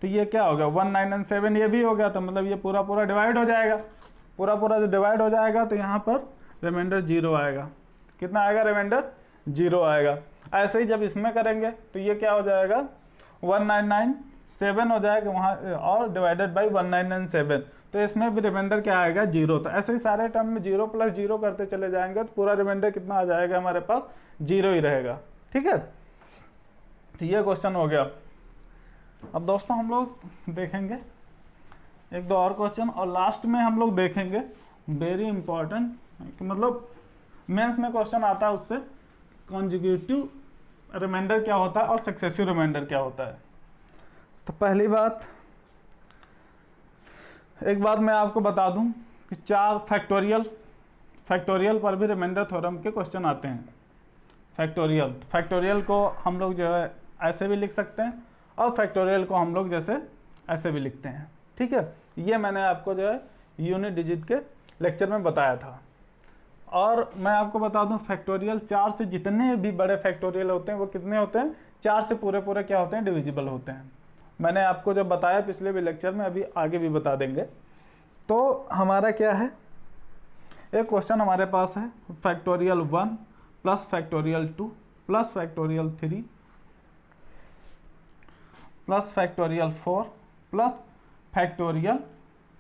तो ये क्या हो गया 1997, ये भी हो गया, तो मतलब ये पूरा पूरा डिवाइड हो जाएगा, पूरा पूरा जो डिवाइड हो जाएगा तो यहाँ पर रिमाइंडर 0 आएगा। कितना आएगा रिमाइंडर 0 आएगा। ऐसे ही जब इसमें करेंगे तो ये क्या हो जाएगा 1997 हो जाएगा वहाँ, और डिवाइडेड बाई 1997, तो इसमें भी रिमाइंडर क्या आएगा 0। तो ऐसे ही सारे टर्म में 0 प्लस 0 करते चले जाएंगे तो पूरा रिमाइंडर कितना आ जाएगा हमारे पास 0 ही रहेगा, ठीक है। तो ये क्वेश्चन हो गया। अब दोस्तों हम लोग देखेंगे एक दो और क्वेश्चन और लास्ट में हम लोग देखेंगे वेरी इंपॉर्टेंट, मतलब मेंस में क्वेश्चन आता है उससे कॉन्जुगेटिव रिमाइंडर क्या होता है और सक्सेसिव रिमाइंडर क्या होता है। तो पहली बात, एक बात मैं आपको बता दूं कि 4 फैक्टोरियल पर भी रिमाइंडर थ्योरम के क्वेश्चन आते हैं। फैक्टोरियल को हम लोग जो है ऐसे भी लिख सकते हैं और फैक्टोरियल को हम लोग जैसे ऐसे भी लिखते हैं, ठीक है। ये मैंने आपको जो है यूनिट डिजिट के लेक्चर में बताया था। और मैं आपको बता दूं फैक्टोरियल 4 से जितने भी बड़े फैक्टोरियल होते हैं वो कितने होते हैं 4 से पूरे पूरे क्या होते हैं डिविजिबल होते हैं। मैंने आपको जब बताया पिछले भी लेक्चर में, अभी आगे भी बता देंगे। तो हमारा क्या है, एक क्वेश्चन हमारे पास है factorial 1 plus factorial 2 plus factorial 3 plus factorial 4 plus factorial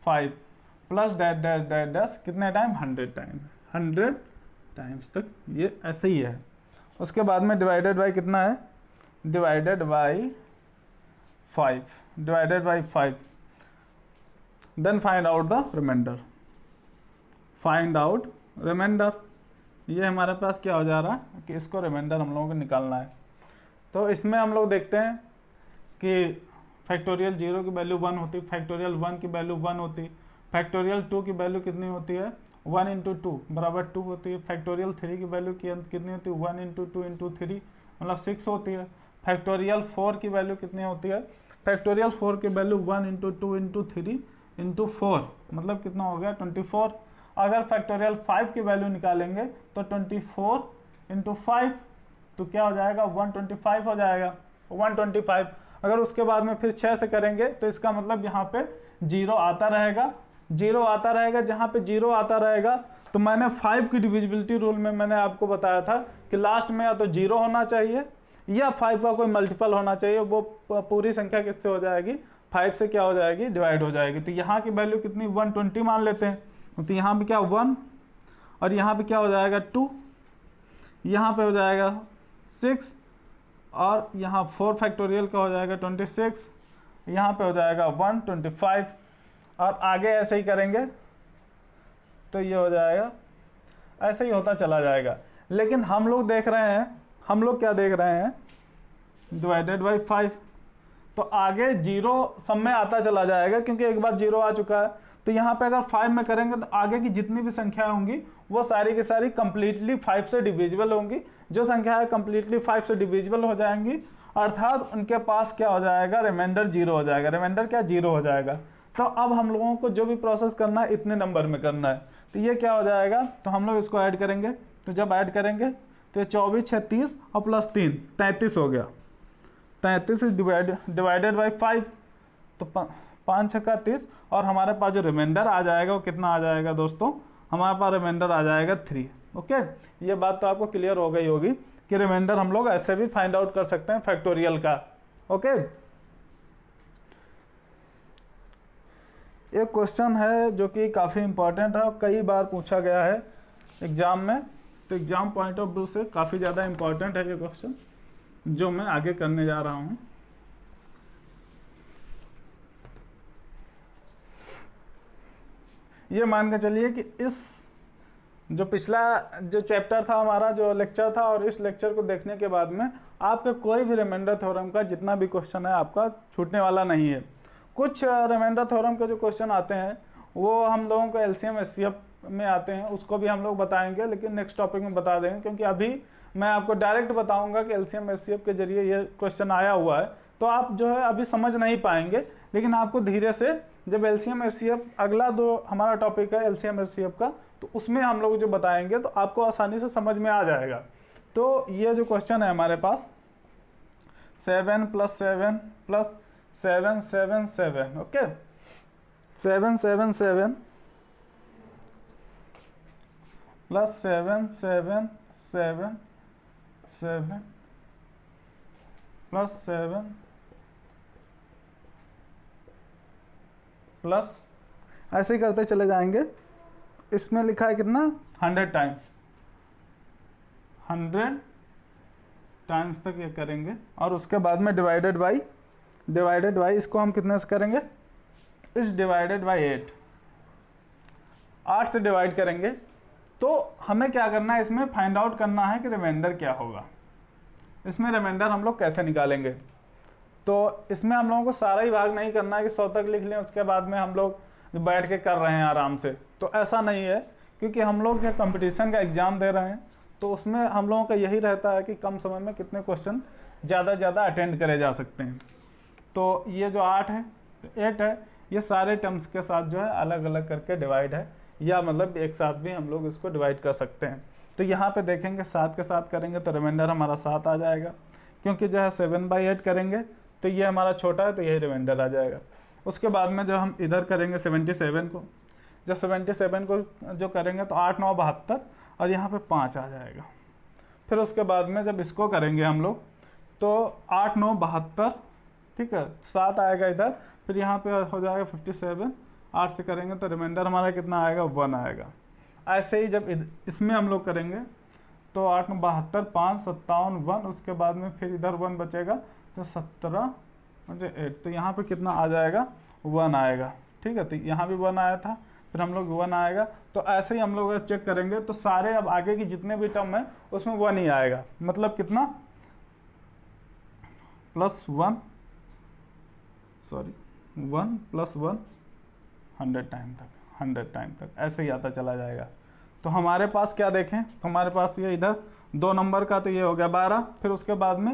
5 plus dash dash dash dash कितने टाइम 100 टाइम्स तक, ये ऐसे ही है। उसके बाद में डिवाइडेड बाई कितना है, divided by 5, then find out the remainder. Find out remainder, ये हमारे पास क्या हो जा रहा है कि इसको रिमाइंडर हम लोगों को निकालना है। तो इसमें हम लोग देखते हैं कि फैक्टोरियल 0 की वैल्यू 1 होती, फैक्टोरियल 1 की वैल्यू 1 होती, फैक्टोरियल 2 की वैल्यू कितनी होती है 1 इंटू 2 बराबर 2 होती है, फैक्टोरियल 3 की वैल्यू कितनी होती है 1 इंटू 2 इंटू 3 मतलब 6 होती है, फैक्टोरियल 4 की वैल्यू कितनी होती है, फैक्टोरियल 4 की वैल्यू 1 इंटू 2 इंटू 3 इंटू 4 मतलब कितना हो गया 24। अगर फैक्टोरियल 5 की वैल्यू निकालेंगे तो 24 इंटू 5 तो क्या हो जाएगा 125 हो जाएगा 125। अगर उसके बाद में फिर 6 से करेंगे तो इसका मतलब यहाँ पे 0 आता रहेगा, 0 आता रहेगा। जहाँ पे 0 आता रहेगा तो मैंने 5 की डिविजिबिलिटी रूल में मैंने आपको बताया था कि लास्ट में या तो 0 होना चाहिए या 5 का कोई मल्टीपल होना चाहिए, वो पूरी संख्या किससे हो जाएगी 5 से क्या हो जाएगी डिवाइड हो जाएगी। तो यहाँ की वैल्यू कितनी 120 मान लेते हैं, तो यहाँ पे क्या 1 और यहाँ पे क्या हो जाएगा 2, यहाँ पे हो जाएगा 6 और यहाँ 4 फैक्टोरियल का हो जाएगा 26, यहाँ पे हो जाएगा 125 और आगे ऐसे ही करेंगे तो ये हो जाएगा, ऐसे ही होता चला जाएगा। लेकिन हम लोग देख रहे हैं, हम लोग क्या देख रहे हैं डिवाइडेड बाई 5, तो आगे 0 सब में आता चला जाएगा क्योंकि एक बार 0 आ चुका है। तो यहाँ पे अगर 5 में करेंगे तो आगे की जितनी भी संख्याएं होंगी वो सारी की सारी कंप्लीटली 5 से डिविजिबल होंगी। जो संख्या है कंप्लीटली 5 से डिविजिबल हो जाएंगी, अर्थात उनके पास क्या हो जाएगा रिमाइंडर 0 हो जाएगा। रिमाइंडर क्या 0 हो जाएगा। तो अब हम लोगों को जो भी प्रोसेस करना है इतने नंबर में करना है, तो ये क्या हो जाएगा, तो हम लोग इसको ऐड करेंगे। तो जब ऐड करेंगे तो 24 36 और प्लस 3 33 हो गया, 33 डिवाइडेड बाई 5 तो 5 6 30 और हमारे पास जो रिमाइंडर आ जाएगा वो कितना आ जाएगा दोस्तों, हमारे पास रिमाइंडर आ जाएगा 3। ओके, ये बात तो आपको क्लियर हो गई होगी कि रिमाइंडर हम लोग ऐसे भी फाइंड आउट कर सकते हैं फैक्टोरियल का। ओके, एक क्वेश्चन है जो कि काफ़ी इंपॉर्टेंट है और कई बार पूछा गया है एग्जाम में, तो एग्जाम पॉइंट ऑफ व्यू से काफ़ी ज़्यादा इंपॉर्टेंट है ये क्वेश्चन जो मैं आगे करने जा रहा हूँ। ये मान के चलिए कि इस जो पिछला जो चैप्टर था हमारा जो लेक्चर था और इस लेक्चर को देखने के बाद में आपके कोई भी रिमाइंडर थ्योरम का जितना भी क्वेश्चन है आपका छूटने वाला नहीं है। कुछ रिमाइंडर थ्योरम के जो क्वेश्चन आते हैं वो हम लोगों को एलसीएम एचसीएफ में आते हैं, उसको भी हम लोग बताएंगे लेकिन नेक्स्ट टॉपिक में बता देंगे, क्योंकि अभी मैं आपको डायरेक्ट बताऊंगा कि एलसीएम एचसीएफ के जरिए ये क्वेश्चन आया हुआ है, तो आप जो है अभी समझ नहीं पाएंगे, लेकिन आपको धीरे से जब एलसीएम एचसीएफ अगला दो हमारा टॉपिक है एलसीएम एचसीएफ का, तो उसमें हम लोग जो बताएंगे तो आपको आसानी से समझ में आ जाएगा। तो ये जो क्वेश्चन है हमारे पास 7 + 7 + 7 7 7, ओके 7 7 7 + 7 7 7 7 + 7 प्लस ऐसे ही करते चले जाएंगे। इसमें लिखा है कितना 100 टाइम्स, 100 टाइम्स तक ये करेंगे, और उसके बाद में डिवाइडेड बाई इसको हम कितने से करेंगे, इस डिवाइडेड बाई 8 से डिवाइड करेंगे। तो हमें क्या करना है, इसमें फाइंड आउट करना है कि रिमाइंडर क्या होगा। इसमें रिमाइंडर हम लोग कैसे निकालेंगे, तो इसमें हम लोगों को सारा ही भाग नहीं करना है कि 100 तक लिख लें उसके बाद में हम लोग बैठ के कर रहे हैं आराम से, तो ऐसा नहीं है, क्योंकि हम लोग जो कंपटीशन का एग्ज़ाम दे रहे हैं तो उसमें हम लोगों का यही रहता है कि कम समय में कितने क्वेश्चन ज़्यादा ज़्यादा अटेंड करे जा सकते हैं। तो ये जो 8 है 8 है, ये सारे टर्म्स के साथ जो है अलग अलग करके डिवाइड है, या मतलब एक साथ भी हम लोग इसको डिवाइड कर सकते हैं। तो यहाँ पे देखेंगे 7 के साथ करेंगे तो रिमाइंडर हमारा 7 आ जाएगा, क्योंकि जो है 7/8 करेंगे तो ये हमारा छोटा है तो यही रिमाइंडर आ जाएगा। उसके बाद में जब हम इधर करेंगे 77 को, जब 77 को जो करेंगे तो 8 9 72 और यहाँ पे 5 आ जाएगा। फिर उसके बाद में जब इसको करेंगे हम लोग तो 8 9 72, ठीक है 7 आएगा इधर, फिर यहाँ पे हो जाएगा 57, 8 से करेंगे तो रिमाइंडर हमारा कितना आएगा 1 आएगा। ऐसे ही जब इसमें हम लोग करेंगे तो 8 9 72 5 57 1, उसके बाद में फिर इधर 1 बचेगा तो 17 8, तो यहाँ पे कितना आ जाएगा 1 आएगा, ठीक है। तो यहाँ भी 1 आया था, फिर हम लोग 1 आएगा। तो ऐसे ही हम लोग चेक करेंगे तो सारे अब आगे की जितने भी टर्म है उसमें 1 ही आएगा, मतलब कितना +1 1 + 1 100 टाइम तक ऐसे ही आता चला जाएगा। तो हमारे पास क्या देखें, तो हमारे पास ये इधर 2 नंबर का तो ये हो गया 12, फिर उसके बाद में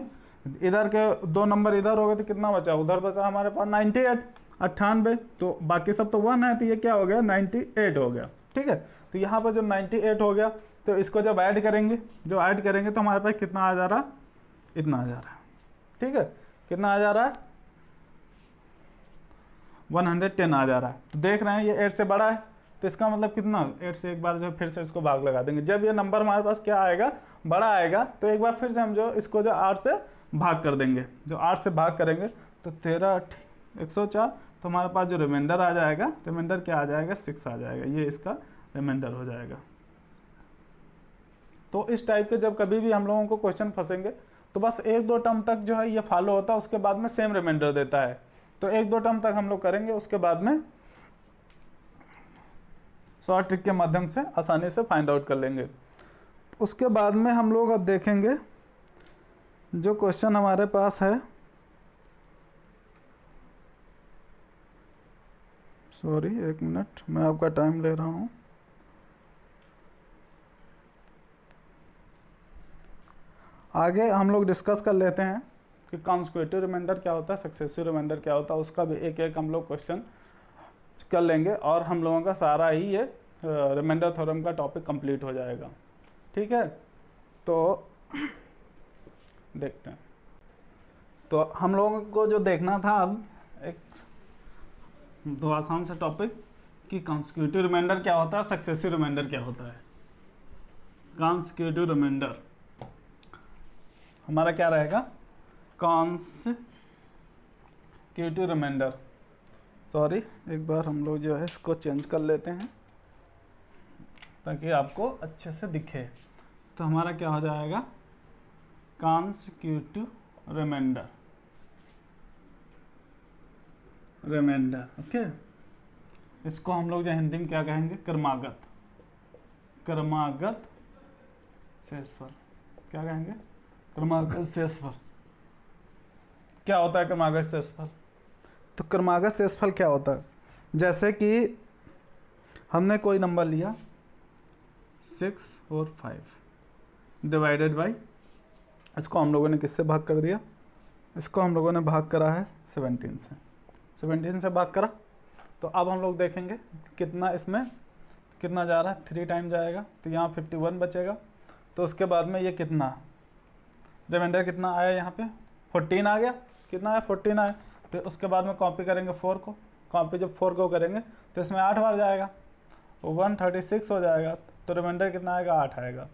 इधर के 2 नंबर इधर हो गए तो कितना बचा, उधर बचा हमारे पास 98, तो बाकी सब तो 1 है, तो ये क्या हो गया 98 हो गया, ठीक है। तो यहाँ पर जो 98 हो गया, तो इसको जब ऐड करेंगे तो हमारे पास कितना आ जा रहा, इतना आ जा रहा है, ठीक है। कितना आ जा रहा है 110 आ जा रहा है। तो देख रहे हैं ये 8 से बड़ा है, तो इसका मतलब कितना 8 से एक बार जो फिर से इसको भाग लगा देंगे। जब ये नंबर हमारे पास क्या आएगा, बड़ा आएगा, तो एक बार फिर से हम जो इसको जो 8 से भाग कर देंगे, जो 8 से भाग करेंगे तो 13 8 104, तो हमारे पास जो रिमाइंडर आ जाएगा, रिमाइंडर क्या आ जाएगा 6 आ जाएगा, ये इसका रिमाइंडर हो जाएगा। तो इस टाइप के जब कभी भी हम लोगों को क्वेश्चन फंसेंगे तो बस 1-2 टर्म तक जो है ये फॉलो होता है, उसके बाद में सेम रिमाइंडर देता है। तो 1-2 टर्म तक हम लोग करेंगे, उसके बाद में शॉर्ट ट्रिक के माध्यम से आसानी से फाइंड आउट कर लेंगे। उसके बाद में हम लोग अब देखेंगे जो क्वेश्चन हमारे पास है, सॉरी 1 मिनट मैं आपका टाइम ले रहा हूँ। आगे हम लोग डिस्कस कर लेते हैं कि कॉन्स्टिट्यूटिव रिमाइंडर क्या होता है, सक्सेसिव रिमाइंडर क्या होता है, उसका भी एक एक हम लोग क्वेश्चन कर लेंगे, और हम लोगों का सारा ही ये रिमाइंडर थ्योरम का टॉपिक कंप्लीट हो जाएगा, ठीक है। तो देखते हैं, तो हम लोगों को जो देखना था अब एक 2 आसान से टॉपिक कि कॉन्स्टिट्यूटिव रिमाइंडर क्या होता है, सक्सेसिव रिमाइंडर क्या होता है। कॉन्स्टिट्यूटिव रिमाइंडर हमारा क्या रहेगा, कॉन्स्टिट्यूटिव रिमाइंडर, सॉरी एक बार हम लोग जो है इसको चेंज कर लेते हैं ताकि आपको अच्छे से दिखे। तो हमारा क्या हो जाएगा कॉन्स्टिट्यूटिव रिमाइंडर, ओके। इसको हम लोग जो हिंदी में क्या कहेंगे, क्रमागत शेषफल, क्या कहेंगे क्रमागत शेषफल। क्या होता है क्रमागत शेषफल, तो क्रमागत शेषफल क्या होता है, जैसे कि हमने कोई नंबर लिया 6 और 5 डिवाइडेड बाई इसको हम लोगों ने किससे भाग कर दिया, इसको हम लोगों ने भाग करा है 17 से, 17 से भाग करा। तो अब हम लोग देखेंगे कितना इसमें कितना जा रहा है, 3 टाइम जाएगा तो यहाँ 51 बचेगा। तो उसके बाद में ये कितना रिमाइंडर कितना आया, यहाँ पे 14 आ गया, कितना आया 14 आया। फिर उसके बाद में कॉपी करेंगे 4 को, कॉपी जब 4 को करेंगे तो इसमें 8 बार जाएगा, 136 हो जाएगा। तो रिमाइंडर कितना आएगा, 8 आएगा।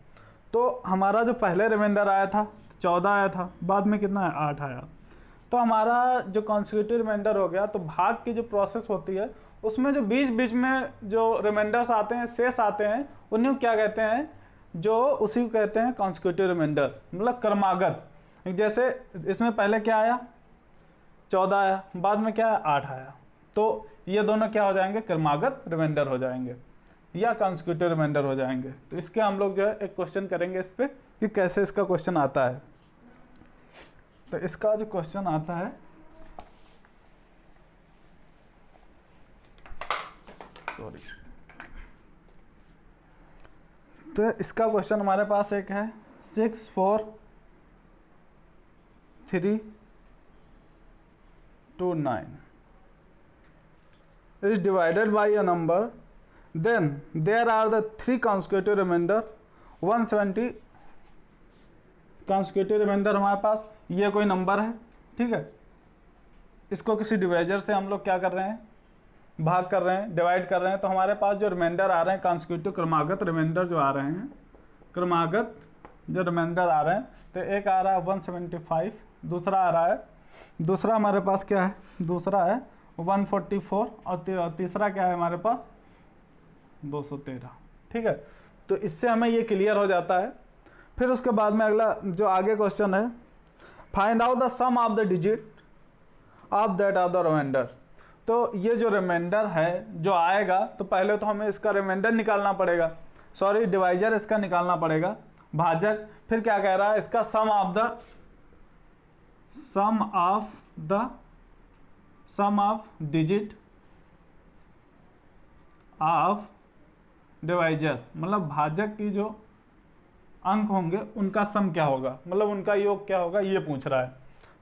तो हमारा जो पहले रिमाइंडर आया था 14 आया था, बाद में कितना है 8 आया। तो हमारा जो कॉन्सिक्यूटिव रिमाइंडर हो गया। तो भाग की जो प्रोसेस होती है उसमें जो बीच बीच में जो रिमाइंडर्स आते हैं, शेष आते हैं, उन्हें क्या कहते हैं, जो उसी को कहते हैं कॉन्सिक्यूटिव रिमाइंडर, मतलब क्रमागत। जैसे इसमें पहले क्या आया 14 आया, बाद में क्या आया 8 आया। तो ये दोनों क्या हो जाएंगे, क्रमागत रिमाइंडर हो जाएंगे या कॉन्सिक्यूटिव रिमाइंडर हो जाएंगे। तो इसके हम लोग जो है एक क्वेश्चन करेंगे इस पे कि कैसे इसका क्वेश्चन आता है। तो इसका जो क्वेश्चन आता है, सॉरी, तो इसका क्वेश्चन हमारे पास एक है 6 4 3 2 9 is divided by a number, then there are the 3 consecutive remainder 170 consecutive remainder हमारे पास ये कोई नंबर है, ठीक है। इसको किसी डिवाइजर से हम लोग क्या कर रहे हैं, भाग कर रहे हैं, डिवाइड कर रहे हैं। तो हमारे पास जो रिमाइंडर आ रहे हैं कॉन्सिक्यूटिव क्रमागत रिमाइंडर जो आ रहे हैं, क्रमागत जो रिमाइंडर आ रहे हैं, तो एक आ रहा है 175, दूसरा आ रहा है, दूसरा हमारे पास क्या है, दूसरा है 144 और तीसरा क्या है हमारे पास 213, ठीक है। तो इससे हमें ये क्लियर हो जाता है। फिर उसके बाद में अगला जो आगे क्वेश्चन है, find out the sum of the digit of that of the remainder. तो ये जो रिमाइंडर है जो आएगा, तो पहले तो हमें इसका रिमाइंडर निकालना पड़ेगा, सॉरी डिवाइजर इसका निकालना पड़ेगा, भाजक। फिर क्या कह रहा है, इसका सम ऑफ डिजिट ऑफ डिवाइजर, मतलब भाजक की जो अंक होंगे उनका सम क्या होगा, मतलब उनका योग क्या होगा, ये पूछ रहा है।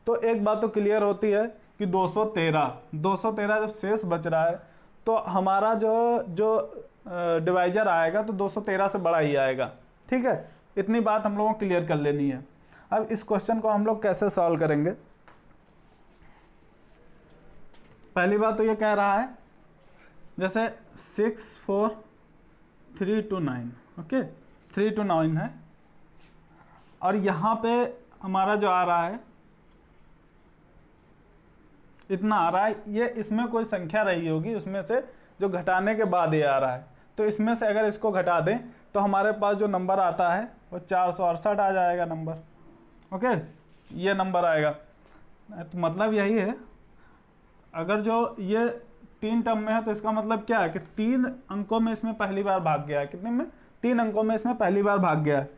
तो एक बात तो क्लियर होती है कि 213 जब शेष बच रहा है तो हमारा जो डिवाइजर आएगा तो 213 से बड़ा ही आएगा, ठीक है। इतनी बात हम लोगों को क्लियर कर लेनी है। अब इस क्वेश्चन को हम लोग कैसे सॉल्व करेंगे। पहली बात तो ये कह रहा है जैसे 6 4 3 2 9, ओके 3 2 9 है, और यहाँ पे हमारा जो आ रहा है इतना आ रहा है, ये इसमें कोई संख्या रही होगी उसमें से जो घटाने के बाद ये आ रहा है। तो इसमें से अगर इसको घटा दें तो हमारे पास जो नंबर आता है वो 468 आ जाएगा नंबर, ओके, ये नंबर आएगा। तो मतलब यही है, अगर जो ये 3 टर्म में है तो इसका मतलब क्या है कि 3 अंकों में इसमें पहली बार भाग गया है, कितने में 3 अंकों में इसमें पहली बार भाग गया है।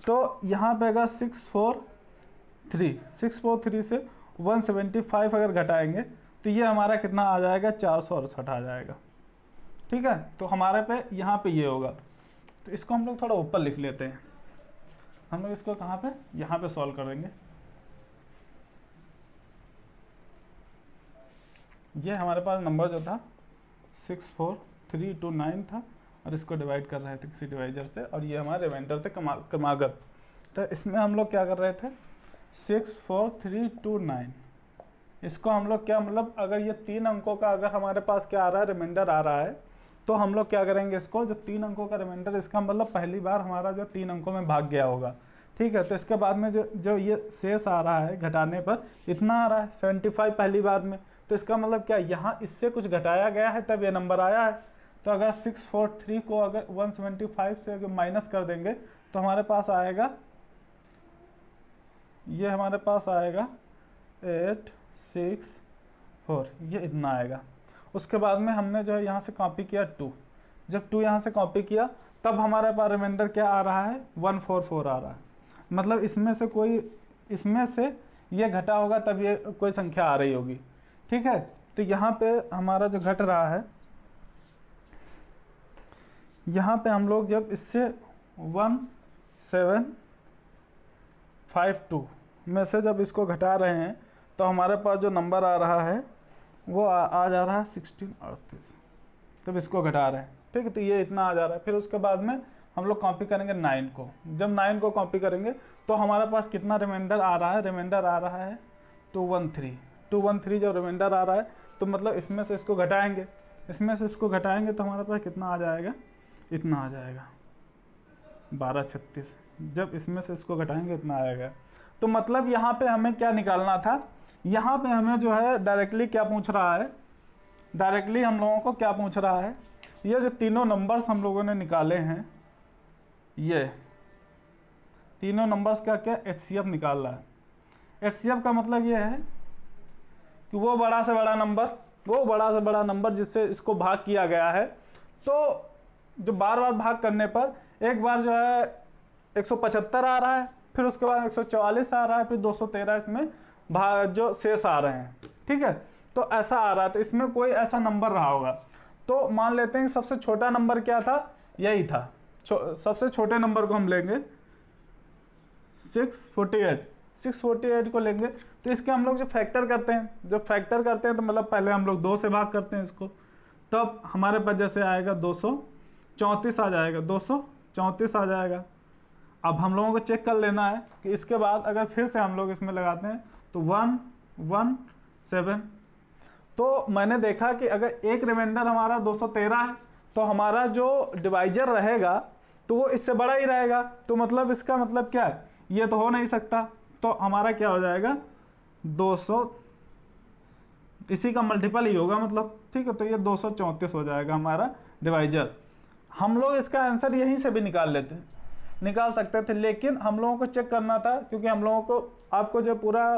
तो यहाँ पे अगर 643 से 175 अगर घटाएंगे तो ये हमारा कितना आ जाएगा, 468 आ जाएगा, ठीक है। तो हमारे पे यहाँ पे ये होगा। तो इसको हम लोग थोड़ा ऊपर लिख लेते हैं, हम लोग इसको कहाँ पे, यहाँ पे सॉल्व करेंगे। ये हमारे पास नंबर जो था 64329 था, और इसको डिवाइड कर रहे थे किसी डिवाइजर से, और ये हमारे रिमाइंडर थे क्रमागत। तो इसमें हम लोग क्या कर रहे थे 64329, इसको हम लोग क्या, मतलब अगर ये 3 अंकों का अगर हमारे पास क्या आ रहा है, रिमाइंडर आ रहा है, तो हम लोग क्या करेंगे, इसको जो 3 अंकों का रिमाइंडर, इसका मतलब पहली बार हमारा जो 3 अंकों में भाग गया होगा, ठीक है। तो इसके बाद में जो ये शेष आ रहा है घटाने पर इतना आ रहा है 75 पहली बार में, तो इसका मतलब क्या, यहाँ इससे कुछ घटाया गया है तब ये नंबर आया है। तो अगर 643 को अगर 175 से अगर माइनस कर देंगे तो हमारे पास आएगा, ये हमारे पास आएगा 864, ये इतना आएगा। उसके बाद में हमने जो है यहाँ से कॉपी किया 2, जब 2 यहाँ से कॉपी किया तब हमारे पास रिमाइंडर क्या आ रहा है 144 आ रहा है, मतलब इसमें से ये घटा होगा तब ये कोई संख्या आ रही होगी, ठीक है। तो यहाँ पे हमारा जो घट रहा है, यहाँ पे हम लोग जब इससे 5 2 में से जब इसको घटा रहे हैं तो हमारे पास जो नंबर आ रहा है वो आ जा रहा है 1638, तब इसको घटा रहे हैं, ठीक है। तो ये इतना आ जा रहा है। फिर उसके बाद में हम लोग कॉपी करेंगे 9 को। जब 9 को कॉपी करेंगे तो हमारे पास कितना रिमाइंडर आ रहा है, रिमाइंडर आ रहा है 213 जब रिमाइंडर आ रहा है तो मतलब इसमें से इसको घटाएंगे, इसमें से इसको घटाएंगे तो हमारे पास कितना आ जाएगा, इतना आ जाएगा 1236। जब इसमें से इसको घटाएंगे इतना आएगा। तो मतलब यहाँ पे हमें क्या निकालना था, यहाँ पे हमें जो है डायरेक्टली क्या पूछ रहा है, डायरेक्टली हम लोगों को क्या पूछ रहा है, ये जो तीनों नंबर्स हम लोगों ने निकाले हैं, ये तीनों नंबर्स का क्या HCF निकाल रहा है। HCF का मतलब ये है कि वो बड़ा से बड़ा नंबर जिससे इसको भाग किया गया है, तो जो बार बार भाग करने पर एक बार जो है 175 आ रहा है, फिर उसके बाद 144 आ रहा है, फिर 213 इसमें भाग जो शेष आ रहे हैं, ठीक है। तो ऐसा आ रहा है, तो इसमें कोई ऐसा नंबर रहा होगा। तो मान लेते हैं कि सबसे छोटा नंबर क्या था, यही था। सबसे छोटे नंबर को हम लेंगे 648 को लेंगे। तो इसके हम लोग जो फैक्टर करते हैं तो मतलब पहले हम लोग 2 से भाग करते हैं इसको, तब हमारे पास जैसे आएगा 234 आ जाएगा, 234 आ जाएगा। अब हम लोगों को चेक कर लेना है कि इसके बाद अगर फिर से हम लोग इसमें लगाते हैं तो 117। तो मैंने देखा कि अगर एक रिमाइंडर हमारा 213 है तो हमारा जो डिवाइजर रहेगा तो वो इससे बड़ा ही रहेगा। तो मतलब इसका मतलब क्या है, ये तो हो नहीं सकता। तो हमारा क्या हो जाएगा 200, इसी का मल्टीपल ही होगा मतलब, ठीक है। तो ये 234 हो जाएगा हमारा डिवाइजर। हम लोग इसका आंसर यहीं से भी निकाल सकते थे, लेकिन हम लोगों को चेक करना था, क्योंकि हम लोगों को आपको जो पूरा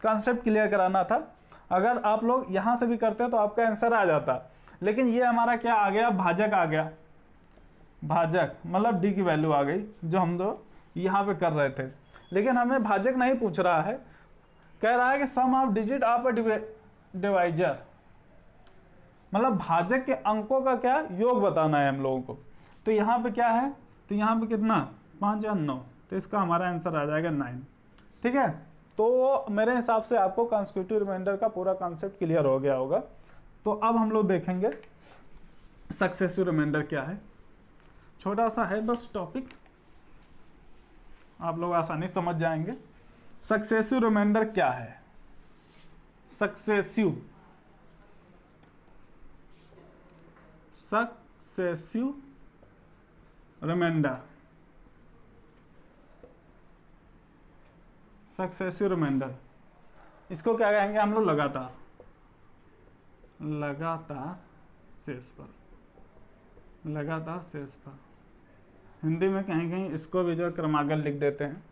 कॉन्सेप्ट क्लियर कराना था। अगर आप लोग यहाँ से भी करते तो आपका आंसर आ जाता, लेकिन ये हमारा क्या आ गया, भाजक आ गया। भाजक मतलब डी की वैल्यू आ गई जो हम लोग यहाँ पे कर रहे थे, लेकिन हमें भाजक नहीं पूछ रहा है, कह रहा है कि sum of digit of a divisor, मतलब भाजक के अंकों का क्या योग बताना है हम लोगों को। तो यहाँ पे क्या है, तो यहाँ पे कितना 5 या 9, तो इसका हमारा आंसर आ जाएगा 9, ठीक है। तो मेरे हिसाब से आपको कॉन्स्टिट्यूटिव रिमाइंडर का पूरा कॉन्सेप्ट क्लियर हो गया होगा। तो अब हम लोग देखेंगे सक्सेसिव रिमाइंडर क्या है। छोटा सा है बस टॉपिक, आप लोग आसानी से समझ जाएंगे। सक्सेसिव रिमाइंडर क्या है, सक्सेसिव रिमाइंडर, सक्सेसिव रिमाइंडर इसको क्या कहेंगे हम लोग, लगातार शेष पर। हिंदी में कहीं कहीं इसको भी जो क्रमागत लिख देते हैं,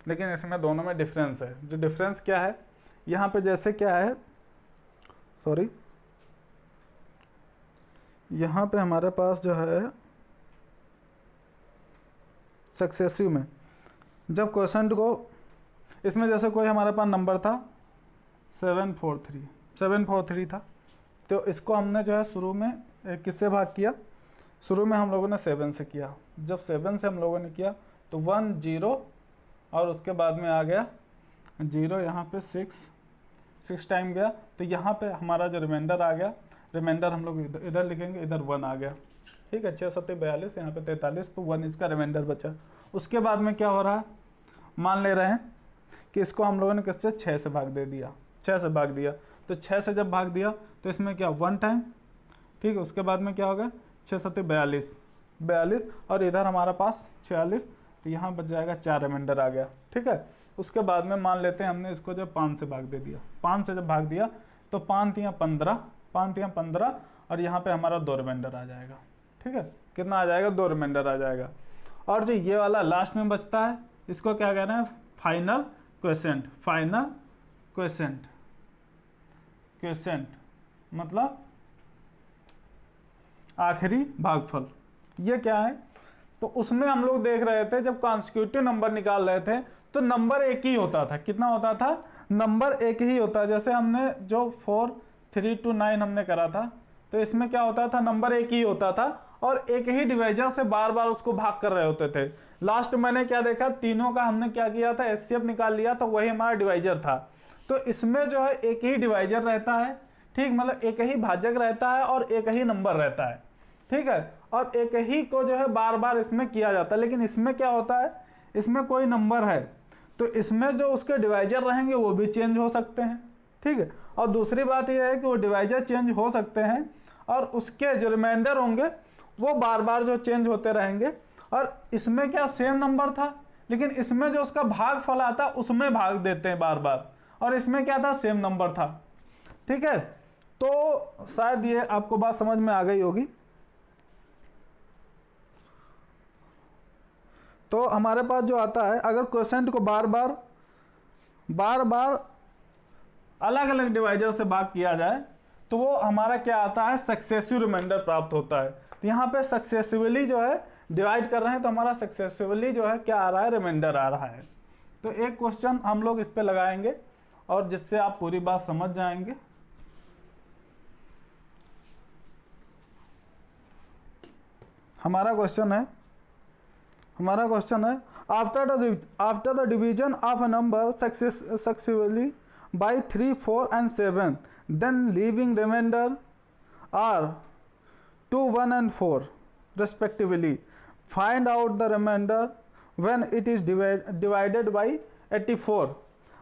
लेकिन इसमें दोनों में डिफरेंस है। जो डिफरेंस क्या है, यहाँ पे जैसे क्या है, सॉरी, यहाँ पे हमारे पास जो है सक्सेसिव में जब क्वेश्चन को, इसमें जैसे कोई हमारे पास नंबर था 743 था, तो इसको हमने जो है शुरू में किससे भाग किया, शुरू में हम लोगों ने 7 से किया। जब 7 से हम लोगों ने किया तो 1 0 और उसके बाद में आ गया 0, यहाँ पे 6 टाइम गया। तो यहाँ पे हमारा जो रिमाइंडर आ गया, रिमाइंडर हम लोग इधर लिखेंगे, इधर 1 आ गया, ठीक है। 6 7 42, यहाँ पे 43, तो 1 इसका रिमाइंडर बचा। उसके बाद में क्या हो रहा है, मान ले रहे हैं कि इसको हम लोगों ने किससे 6 से भाग दिया। तो 6 से जब भाग दिया तो इसमें क्या 1 टाइम, ठीक है। उसके बाद में क्या होगा 6 7 42 और इधर हमारा पास 46, तो यहाँ बच जाएगा 4 रिमाइंडर आ गया, ठीक है। उसके बाद में मान लेते हैं हमने इसको जब 5 से भाग दिया, 5 से जब भाग दिया तो 5 3 15 और यहाँ पे हमारा 2 रिमाइंडर आ जाएगा, ठीक है। कितना आ जाएगा, 2 रिमाइंडर आ जाएगा। और जो ये वाला लास्ट में बचता है इसको क्या कह रहे हैं, फाइनल क्वेसेंट मतलब आखिरी भागफल। ये क्या है, तो उसमें हम लोग देख रहे थे जब कॉन्स्टिट्यूटिव नंबर निकाल रहे थे तो नंबर एक ही होता था। कितना होता था, नंबर एक ही होता। जैसे हमने जो 4 3 2 9 हमने करा था, तो इसमें क्या होता था, नंबर एक ही होता था और एक ही डिवाइजर से बार बार उसको भाग कर रहे होते थे। लास्ट मैंने क्या देखा, तीनों का हमने क्या किया था, एचसीएफ निकाल लिया, तो वही हमारा डिवाइजर था। तो इसमें जो है एक ही डिवाइजर रहता है, ठीक, मतलब एक ही भाजक रहता है और एक ही नंबर रहता है, ठीक है, और एक ही को जो है बार बार इसमें किया जाता है। लेकिन इसमें क्या होता है, इसमें कोई नंबर है तो इसमें जो उसके डिवाइजर रहेंगे वो भी चेंज हो सकते हैं, ठीक है। और दूसरी बात यह है कि वो डिवाइजर चेंज हो सकते हैं और उसके जो रिमाइंडर होंगे वो बार बार जो चेंज होते रहेंगे। और इसमें क्या सेम नंबर था, लेकिन इसमें जो उसका भागफल आता उसमें भाग देते हैं बार बार, और इसमें क्या था, सेम नंबर था, ठीक है। तो शायद ये आपको बात समझ में आ गई होगी। तो हमारे पास जो आता है, अगर क्वोशेंट को बार बार अलग अलग डिवाइजर से भाग किया जाए तो वो हमारा क्या आता है, सक्सेसिव रिमाइंडर प्राप्त होता है। तो यहाँ पे सक्सेसिवली जो है डिवाइड कर रहे हैं तो हमारा सक्सेसिवली जो है क्या आ रहा है, रिमाइंडर आ रहा है। तो एक क्वेश्चन हम लोग इस पे लगाएंगे और जिससे आप पूरी बात समझ जाएंगे। हमारा क्वेश्चन है after the division of a number successively by 3, 4 and 7, then leaving remainder are 2, 1 and 4 respectively. Find out the remainder when it is divided by 84.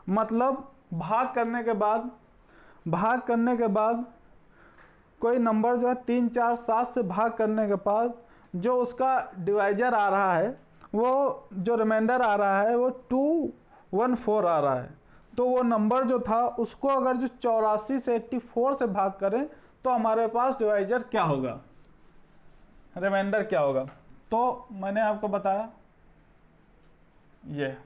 मतलब भाग करने के बाद कोई नंबर जो है 3, 4, 7 से भाग करने के बाद जो उसका डिवाइजर आ रहा है, वो जो रिमाइंडर आ रहा है वो 2, 1, 4 आ रहा है। तो वो नंबर जो था उसको अगर जो 84 से 84 से भाग करें तो हमारे पास डिवाइजर क्या होगा, रिमाइंडर क्या होगा। तो मैंने आपको बताया ये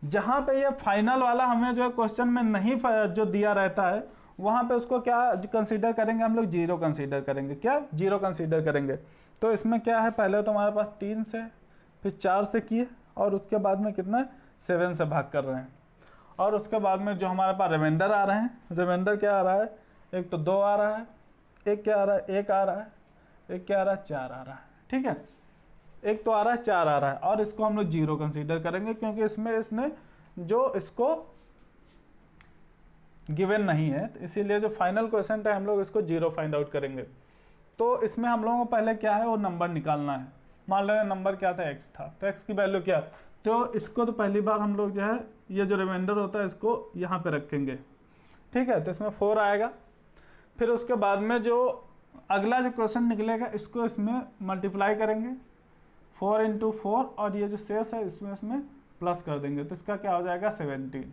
जहाँ पे ये फाइनल वाला हमें जो है क्वेश्चन में नहीं जो दिया रहता है वहाँ पे उसको क्या कंसीडर करेंगे, हम लोग जीरो कंसीडर करेंगे। क्या, जीरो कंसीडर करेंगे। तो इसमें क्या है, पहले तो हमारे पास 3 से, फिर 4 से किए और उसके बाद में कितना 7 से भाग कर रहे हैं, और उसके बाद में जो हमारे पास रिमाइंडर आ रहे हैं, रिमाइंडर क्या आ रहा है, एक तो 2 आ रहा है, एक क्या आ रहा है, 1 आ रहा है, एक क्या आ रहा है, 4 आ रहा है, ठीक है। एक तो आ रहा है, 4 आ रहा है, और इसको हम लोग जीरो कंसीडर करेंगे क्योंकि इसने जो इसको गिवन नहीं है, तो इसीलिए जो फाइनल क्वेश्चन है हम लोग इसको जीरो फाइंड आउट करेंगे। तो इसमें हम लोगों को पहले क्या है, वो नंबर निकालना है। मान लो नंबर क्या था, x था, तो x की वैल्यू क्या, तो इसको तो पहली बार हम लोग जो है ये जो रिमाइंडर होता है इसको यहाँ पे रखेंगे, ठीक है। तो इसमें 4 आएगा, फिर उसके बाद में जो अगला जो क्वेश्चन निकलेगा इसको इसमें मल्टीप्लाई करेंगे 4 × 4, और ये जो शेष है इसमें प्लस कर देंगे, तो इसका क्या हो जाएगा 17।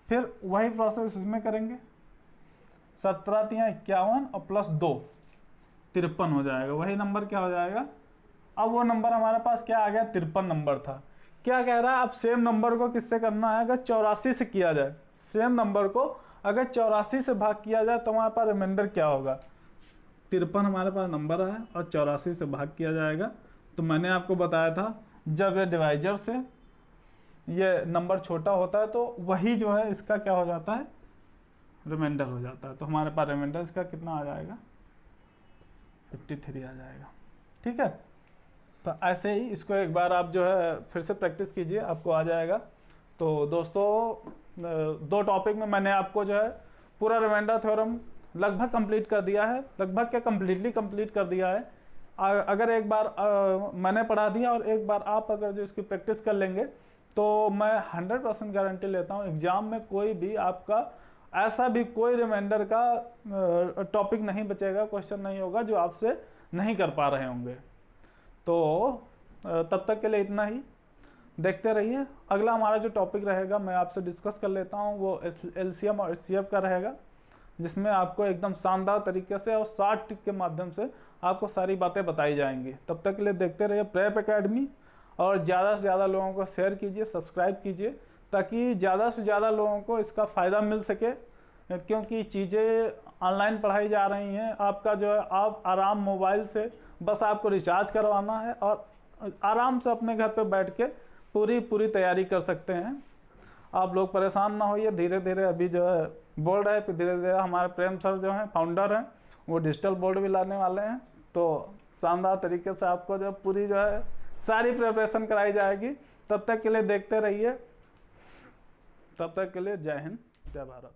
फिर वही प्रोसेस इसमें करेंगे, 17 × 51 और प्लस 2 53 हो जाएगा। वही नंबर क्या हो जाएगा, अब वो नंबर हमारे पास क्या आ गया, 53 नंबर था। क्या कह रहा है, अब सेम नंबर को किससे करना है, अगर 84 से किया जाए, सेम नंबर को अगर 84 से भाग किया जाए तो हमारे पास रिमाइंडर क्या होगा, 53 हमारे पास नंबर है और 84 से भाग किया जाएगा। तो मैंने आपको बताया था जब ये डिवाइजर से ये नंबर छोटा होता है तो वही जो है इसका क्या हो जाता है, रिमाइंडर हो जाता है। तो हमारे पास रिमाइंडर इसका कितना आ जाएगा, 53 आ जाएगा, ठीक है। तो ऐसे ही इसको एक बार आप जो है फिर से प्रैक्टिस कीजिए, आपको आ जाएगा। तो दोस्तों 2 टॉपिक में मैंने आपको जो है पूरा रिमाइंडर थ्योरम लगभग कंप्लीट कर दिया है, लगभग क्या कंप्लीटली कंप्लीट कर दिया है। अगर एक बार मैंने पढ़ा दिया और एक बार आप अगर जो इसकी प्रैक्टिस कर लेंगे तो मैं 100% गारंटी लेता हूँ एग्जाम में कोई भी आपका ऐसा भी कोई रिमाइंडर का टॉपिक नहीं बचेगा, क्वेश्चन नहीं होगा जो आपसे नहीं कर पा रहे होंगे। तो तब तक के लिए इतना ही, देखते रहिए। अगला हमारा जो टॉपिक रहेगा मैं आपसे डिस्कस कर लेता हूँ, वो एलसीएम और एचसीएफ का रहेगा, जिसमें आपको एकदम शानदार तरीके से और शॉर्ट टिप के माध्यम से आपको सारी बातें बताई जाएंगी। तब तक के लिए देखते रहिए प्रेप एकेडमी, और ज़्यादा से ज़्यादा लोगों को शेयर कीजिए, सब्सक्राइब कीजिए, ताकि ज़्यादा से ज़्यादा लोगों को इसका फ़ायदा मिल सके, क्योंकि चीज़ें ऑनलाइन पढ़ाई जा रही हैं। आपका जो है आप आराम मोबाइल से बस आपको रिचार्ज करवाना है और आराम से अपने घर पे बैठ के पूरी तैयारी कर सकते हैं। आप लोग परेशान ना होइए, धीरे धीरे अभी जो है बोर्ड है, फिर धीरे धीरे हमारे प्रेम सर जो हैं फाउंडर हैं वो डिजिटल बोर्ड भी लाने वाले हैं। तो शानदार तरीके से आपको जो पूरी जो है सारी प्रिपरेशन कराई जाएगी। तब तक के लिए देखते रहिए। तब तक के लिए जय हिंद, जय भारत।